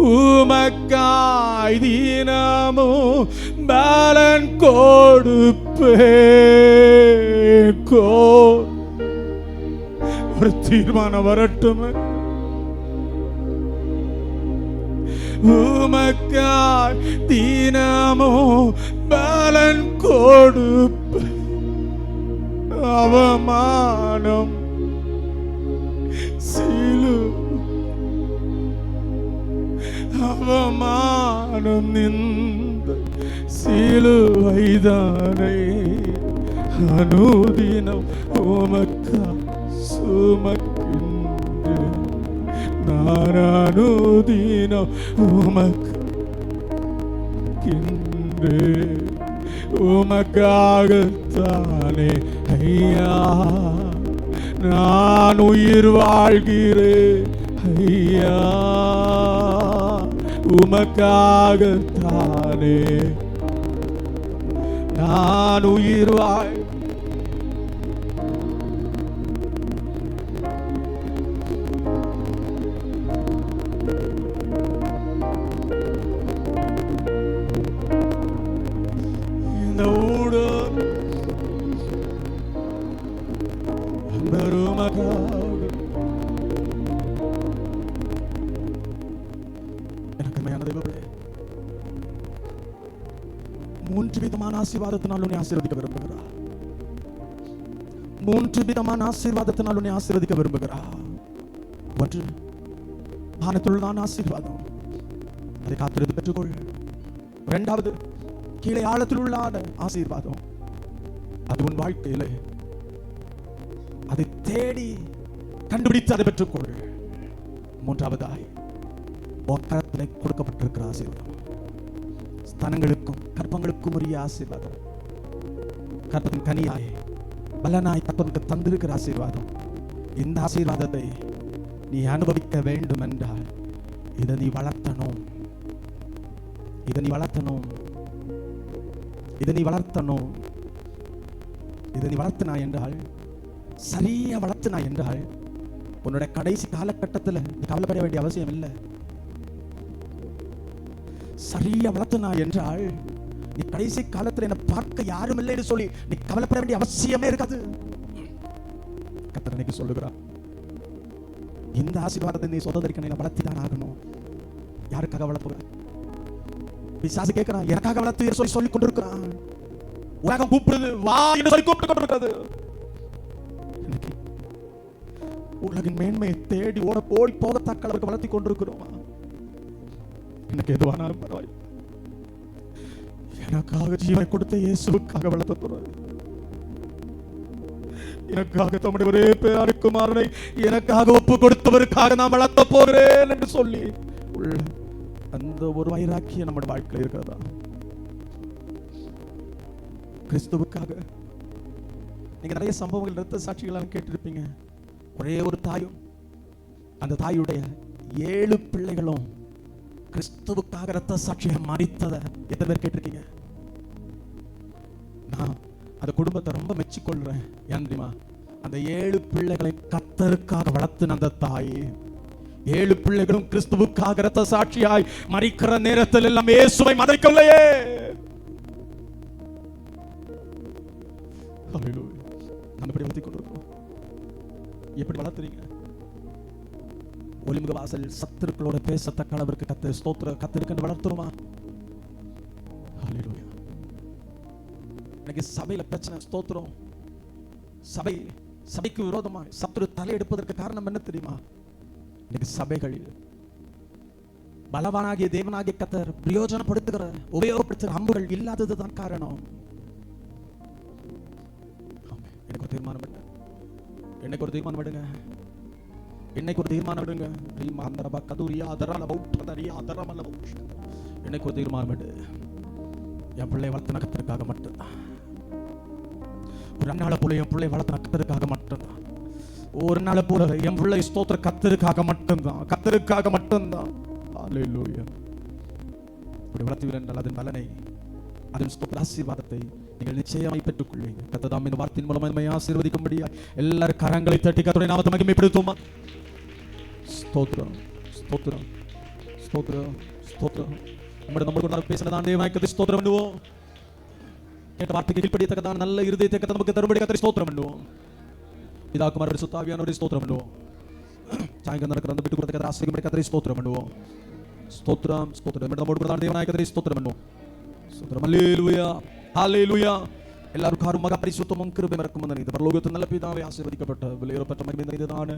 உமக்காய் தினமும் பலன் கொடுப்பே. ஒரு தீர்மானம் வரட்டும். உமக்காய் தினமும் பலன் கொடுப்பே. அவமானம் அவமானம் நின்ற சிலுவைதானே அனுதினம் உமக்கா சுமக்கின்ற நான் அனுதினம் உமக்கின்றே. உமக்காகத்தானே ஐயா நான் உயிர் வாழ்கிறேன் ஐயா. உமக்காகத்தானே நான் உயிர் வாழ் இந்த ஊடம் பெருமகாக எனக்கு மேலான தேவனே, மூன்று விதமான ஆசீர்வாதத்தினால் உன்னை ஆசீர்வதிக்க விரும்புகிறார். மூன்று விதமான ஆசீர்வாதத்தினால் உன்னை ஆசீர்வதிக்க விரும்புகிறார். ஒன்று, வானத்துள்ளான ஆசீர்வாதம், அதை காத்திருந்து பெற்றுக்கொள். இரண்டாவது, கீழே ஆழத்தில் உள்ளான ஆசீர்வாதம், அது உன் வாழ்க்கையிலே அதை தேடி கண்டுபிடித்து அதை பெற்றுக்கொள். மூன்றாவதாய், கரத்திலே கொடுக்கப்பட்டிருக்கிற ஆசீர்வாதம், ஸ்தனங்களுக்கும் கற்பங்களுக்கும் உரிய ஆசீர்வாதம், கற்பத்தின் கனியாய் பலனாய் கற்பனுக்கு தந்திருக்கிற ஆசீர்வாதம். இந்த ஆசீர்வாதத்தை நீ அனுபவிக்க வேண்டும் என்றால் இதை நீ வளர்த்தணும், இதை நீ வளர்த்தணும், இதை நீ வளர்த்தணும். இதை நீ வளர்த்தினாய் என்றால், சரியா வளர்த்தினாய் என்றால், உன்னுடைய கடைசி காலகட்டத்தில் நீ கவலைப்பட வேண்டிய அவசியம் இல்லை. சரியா வளர்த்தினாய் என்றால், நீ கடைசி காலத்தில் என்ன பார்க்க யாரும் இல்லை என்று சொல்லி நீ கவலைப்பட வேண்டிய அவசியமே இருக்காது. கர்த்தர் இன்னைக்கு சொல்லுகிறார், இந்த ஆசீர்வாதத்தை நீ சொந்தரிக்க நீ வளர்த்திதான் ஆகணும். யாருக்காக வளர்ப்புற? பிசாசு கேட்கிறான், எனக்காக வளர்த்து சொல்லி சொல்லிக் கொண்டிருக்கிறான். உலகம் கூப்பிடுது, வா என்று சொல்லி கூப்பிட்டு கொண்டிருக்கிறது. உலகின் மேன்மையை தேடி ஓடி போகத்தக்க அளவுக்கு வளர்த்தி கொண்டிருக்கிறோம். எனக்கு எதுவானாலும் பரவாயில்லை, எனக்காக ஜீவனை கொடுத்த இயேசுவுக்காக வளர்த்த போறாரு. எனக்காக தம்முடைய ஒரே பேரான குமாரனை எனக்காக ஒப்பு கொடுத்தவருக்காக நான் வளர்த்த போகிறேன் என்று சொல்லி உள்ள அந்த ஒரு வைராக்கியம் நம்முடைய வாழ்க்கையில் இருக்கிறதா? கிறிஸ்துவுக்காக நீங்க நிறைய சம்பவங்கள், இரத்த சாட்சிகள் கேட்டிருப்பீங்க. ஒரே ஒரு தாயும் அந்த தாயுடைய 7 பிள்ளைகளும் கிறிஸ்துவுக்காக இரத்த சாட்சியை மரித்ததை எத்தனை பேர் கேட்டிருக்கீங்க? நான் அந்த குடும்பத்தை ரொம்ப மெச்சிக்கொள்றேன். ஏன் தெரியுமா? அந்த 7 பிள்ளைகளை கர்த்தருக்காக வளர்த்து அந்த தாய், 7 பிள்ளைகளும் கிறிஸ்துவுக்காக இரத்த சாட்சியாய் மரிக்கிற நேரத்தில் எல்லாம் இயேசுவை மறைக்கவில்லையே. நம்ம எப்படி வளர்த்தி கொண்டிருக்கோம்? எப்படி வளர்த்துறீங்க? ஒலிமுக வாசல் சத்துருக்களோட பேசத்தக்க அளவிற்கு கர்த்தர் ஸ்தோத்திரம் கர்த்தருக்கு வளர்த்துருமா? ஹல்லேலூயா. இன்னைக்கு சபையில பிரச்சனை, ஸ்தோத்திரம். சபைக்கு விரோதமா சத்துரு தலையெடுப்பதற்கு காரணம் என்ன தெரியுமா? இன்னைக்கு சபைகளில் பலவானாகிய தேவனாகிய கர்த்தர் பிரயோஜனப்படுத்துகிற உபயோகப்படுத்துகிற அம்புகள் இல்லாததுதான் காரணம். எனக்கு ஒரு தீர்மானம் எடுங்க, இன்னைக்கு ஒரு தீர்மானம் எடுங்க, இன்னைக்கு ஒரு தீர்மானம் எடுங்க. இன்னைக்கு ஒரு தீர்மானம் எடு. என் பிள்ளை வளர்த்த கர்த்தருக்காக மட்டும்தான். ஒரு நாளை போல என் பிள்ளை வளர்த்த கர்த்தருக்காக மட்டும்தான். ஒரு நாளை போல என் பிள்ளை ஸ்தோத்திர கர்த்தருக்காக மட்டும்தான், கர்த்தருக்காக மட்டும்தான். ஹல்லேலூயா. இப்படி வளர்த்தீர்கள் என்றால் அதன் பலனை, அதன் ஸ்தோத்திர ஆசீர்வாதத்தை நீங்கள் நிச்சயமாய் பெற்றுக் கொள்வீங்க. கர்த்தர் தாம் இந்த வார்த்தையின் மூலமாக நம்மை ஆசீர்வதிக்கும்படியா எல்லாரும் கரங்களை தட்டி கர்த்தருடைய நாமத்தை மகிமைப்படுத்துவோமா? ஸ்தோத்திரம், ஸ்தோத்திரம், ஸ்தோத்திரம், ஸ்தோத்திரம். நம்மோடு பேசினதான் தேவனாய் ஸ்தோத்திரம் பண்ணுவோம். கேட்ட வார்த்தைக்கு கீழ்ப்படியத்தக்கதான நல்ல இருதயத்தை கர்த்தர் நமக்கு தரும்படி கர்த்தரை ஸ்தோத்திரம் பண்ணுவோம். பிதாவுக்கு மறுபடி சுத்தாவியானவரை ஸ்தோத்திரம் பண்ணுவோம். சாயங்காலம் நடக்கிற அந்த விட்டு கொடுத்த ஆசைக்கும்படி கர்த்தரை ஸ்தோத்திரம் பண்ணுவோம். ஸ்தோத்திரம், ஸ்தோத்திரம். நம்மோடு கூட தேவனாய் கர்த்தரை ஸ்தோத்திரம் பண்ணுவோம். ஸ்தோத்திரம். ஹல்லேலூயா, ஹல்லேலூயா. எல்லாருக்கும் மகா பரிசுத்தமும் கிருபையும் இரக்கமும் நிறைந்த பரலோகத்தின் நல்ல பிதாவே, ஆசீர்வதிக்கப்பட்ட விலையேறப்பட்ட மகிமை நிறைந்ததான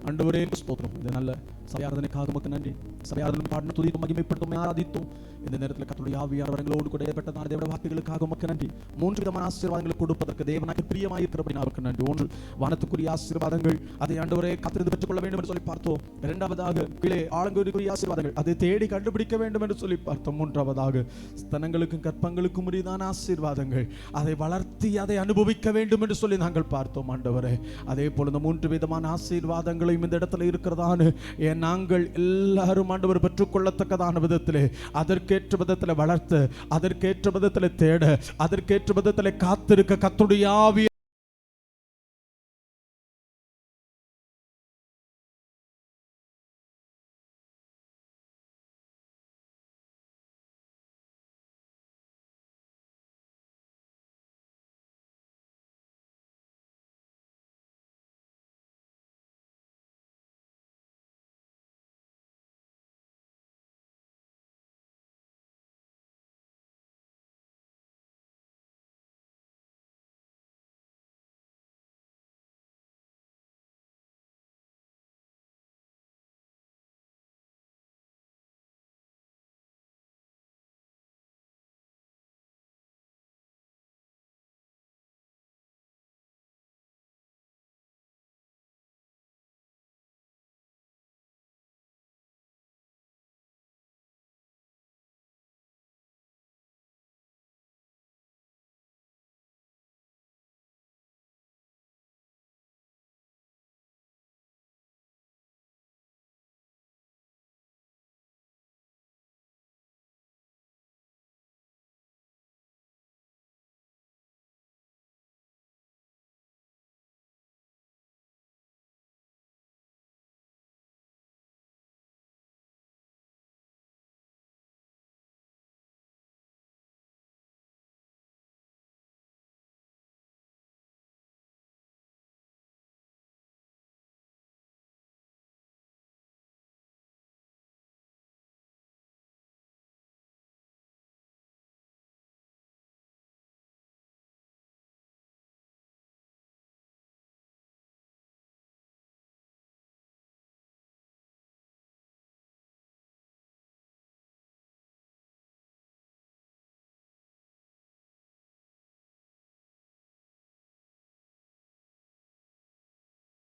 ஆண்டவரே ஸ்தோத்திரம். இந்த நல்ல சபையாராதனைக்காக உமக்கு நன்றி. சபையாராதனை பாடின துதித்தும் மகிமைப்படுத்தும் ஆராதித்தும் இந்த நேரத்தில் கர்த்தருடைய ஆவியானவர்களோடு கூட ஏற்பட்டதான தேவனுடைய வார்த்தைகளுக்காக உமக்கு நன்றி. 3 விதமான ஆசீர்வாதங்களை கொடுப்பதற்கு தேவனாக பிரியமாயிருக்கிறபடி அவருக்கு நன்றி. 1, வானத்துக்குரிய ஆசீர்வாதங்கள், அதை ஆண்டவரே காத்திருந்து பெற்றுக் கொள்ள வேண்டும் என்று சொல்லி பார்த்தோம். 2வதாக கீழே ஆழங்குரிய ஆசீர்வாதங்கள், அதை தேடி கண்டுபிடிக்க வேண்டும் என்று சொல்லி பார்த்தோம். 3வதாக ஸ்தனங்களுக்கும் கற்பங்களுக்கும் உரியதான ஆசீர்வாதங்கள், அதை வளர்த்து அதை அனுபவிக்க வேண்டும் என்று சொல்லி நாங்கள் பார்த்தோம். ஆண்டவரே, அதே போல இந்த 3 விதமான ஆசீர்வாதங்களையும் இந்த இடத்துல இருக்கிறதான நாங்கள் எல்லாரும் ஆண்டவர் பெற்றுக்கொள்ளத்தக்கதான விதத்திலே அதற்கு அதற்கேற்ற விதத்தில் வளர்த்து, அதற்கேற்ற விதத்தில் தேட, அதற்கேற்ற விதத்தில் காத்திருக்க கர்த்தருடைய ஆவி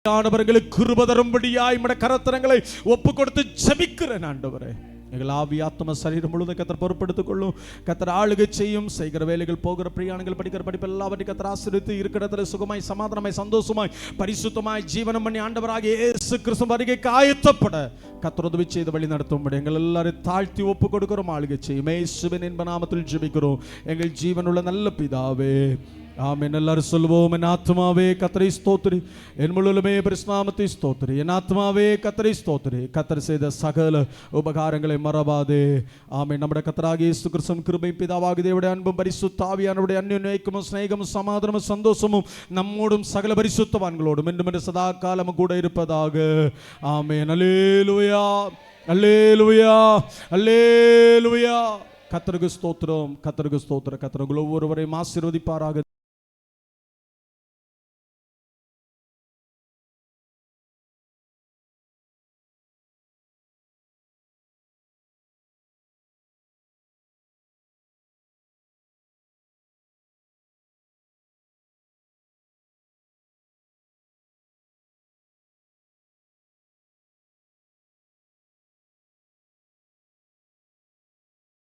ஆண்டவர்களுக்கு கிருபை தரும்படியாய் உம்முடைய கரத்திரங்களை ஒப்பு கொடுத்து ஜெபிக்கிறேன் ஆண்டவரே. எங்கள் ஆவி ஆத்ம சரீரம் முழுவதும் கர்த்தர் பொறுப்படுத்திக் கொள்ளும். கர்த்தர் ஆளுகை செய்யும். செய்கிற வேலைகள், போகிற பிரயாணங்கள், படிக்கிற படிப்பு எல்லாவற்றையும் கர்த்தர் ஆசீர்வதித்து இருக்கிற இடத்துல சுகமாய், சமாதானமாய், சந்தோஷமாய், பரிசுத்தமாய் ஜீவனம் பண்ணி ஆண்டவராகிய இயேசு கிறிஸ்து வருகைக்கு ஆயத்தப்பட கர்த்தர் உதவி செய்து வழி நடத்தும்படி எங்கள் எல்லாரும் தாழ்த்தி ஒப்பு கொடுக்கிறோம். ஆளுகை செய்யும் இயேசுவின் இன்ப நாமத்தில் ஜெபிக்கிறோம் எங்கள் ஜீவனுள்ள நல்ல பிதாவே, ஆமென். எல்லாரும் சொல்லுவோம். என் ஆத்மாவே கர்த்தரை ஸ்தோத்திரி, என் முழுவதுமே பரிசுத்தநாமத்தை ஸ்தோத்திரி. என் ஆத்மாவே கர்த்தரை ஸ்தோத்திரி, கர்த்தர் செய்த சகல உபகாரங்களை மறவாதே. ஆமென். நம்முடைய கர்த்தராகிய இயேசு கிறிஸ்துவின் கிருபை, பிதாவாகிய தேவனுடைய அன்பும் பரிசுத்த ஆவியானவருடைய அன்யோன்ய ஐக்கியமும் சிநேகமும் சமாதானமும் சந்தோஷமும் நம்மோடும் சகல பரிசுத்தவான்களோடும் இன்றும் சதா காலமும் கூட இருப்பதாக. ஆமென். அல்லேலூயா, அல்லேலூயா, அல்லேலூயா. கர்த்தருக்கு ஸ்தோத்திரம், கர்த்தருக்கு ஸ்தோத்திரம். கர்த்தர் ஒவ்வொருவரையும் ஆசீர்வதிப்பாராக.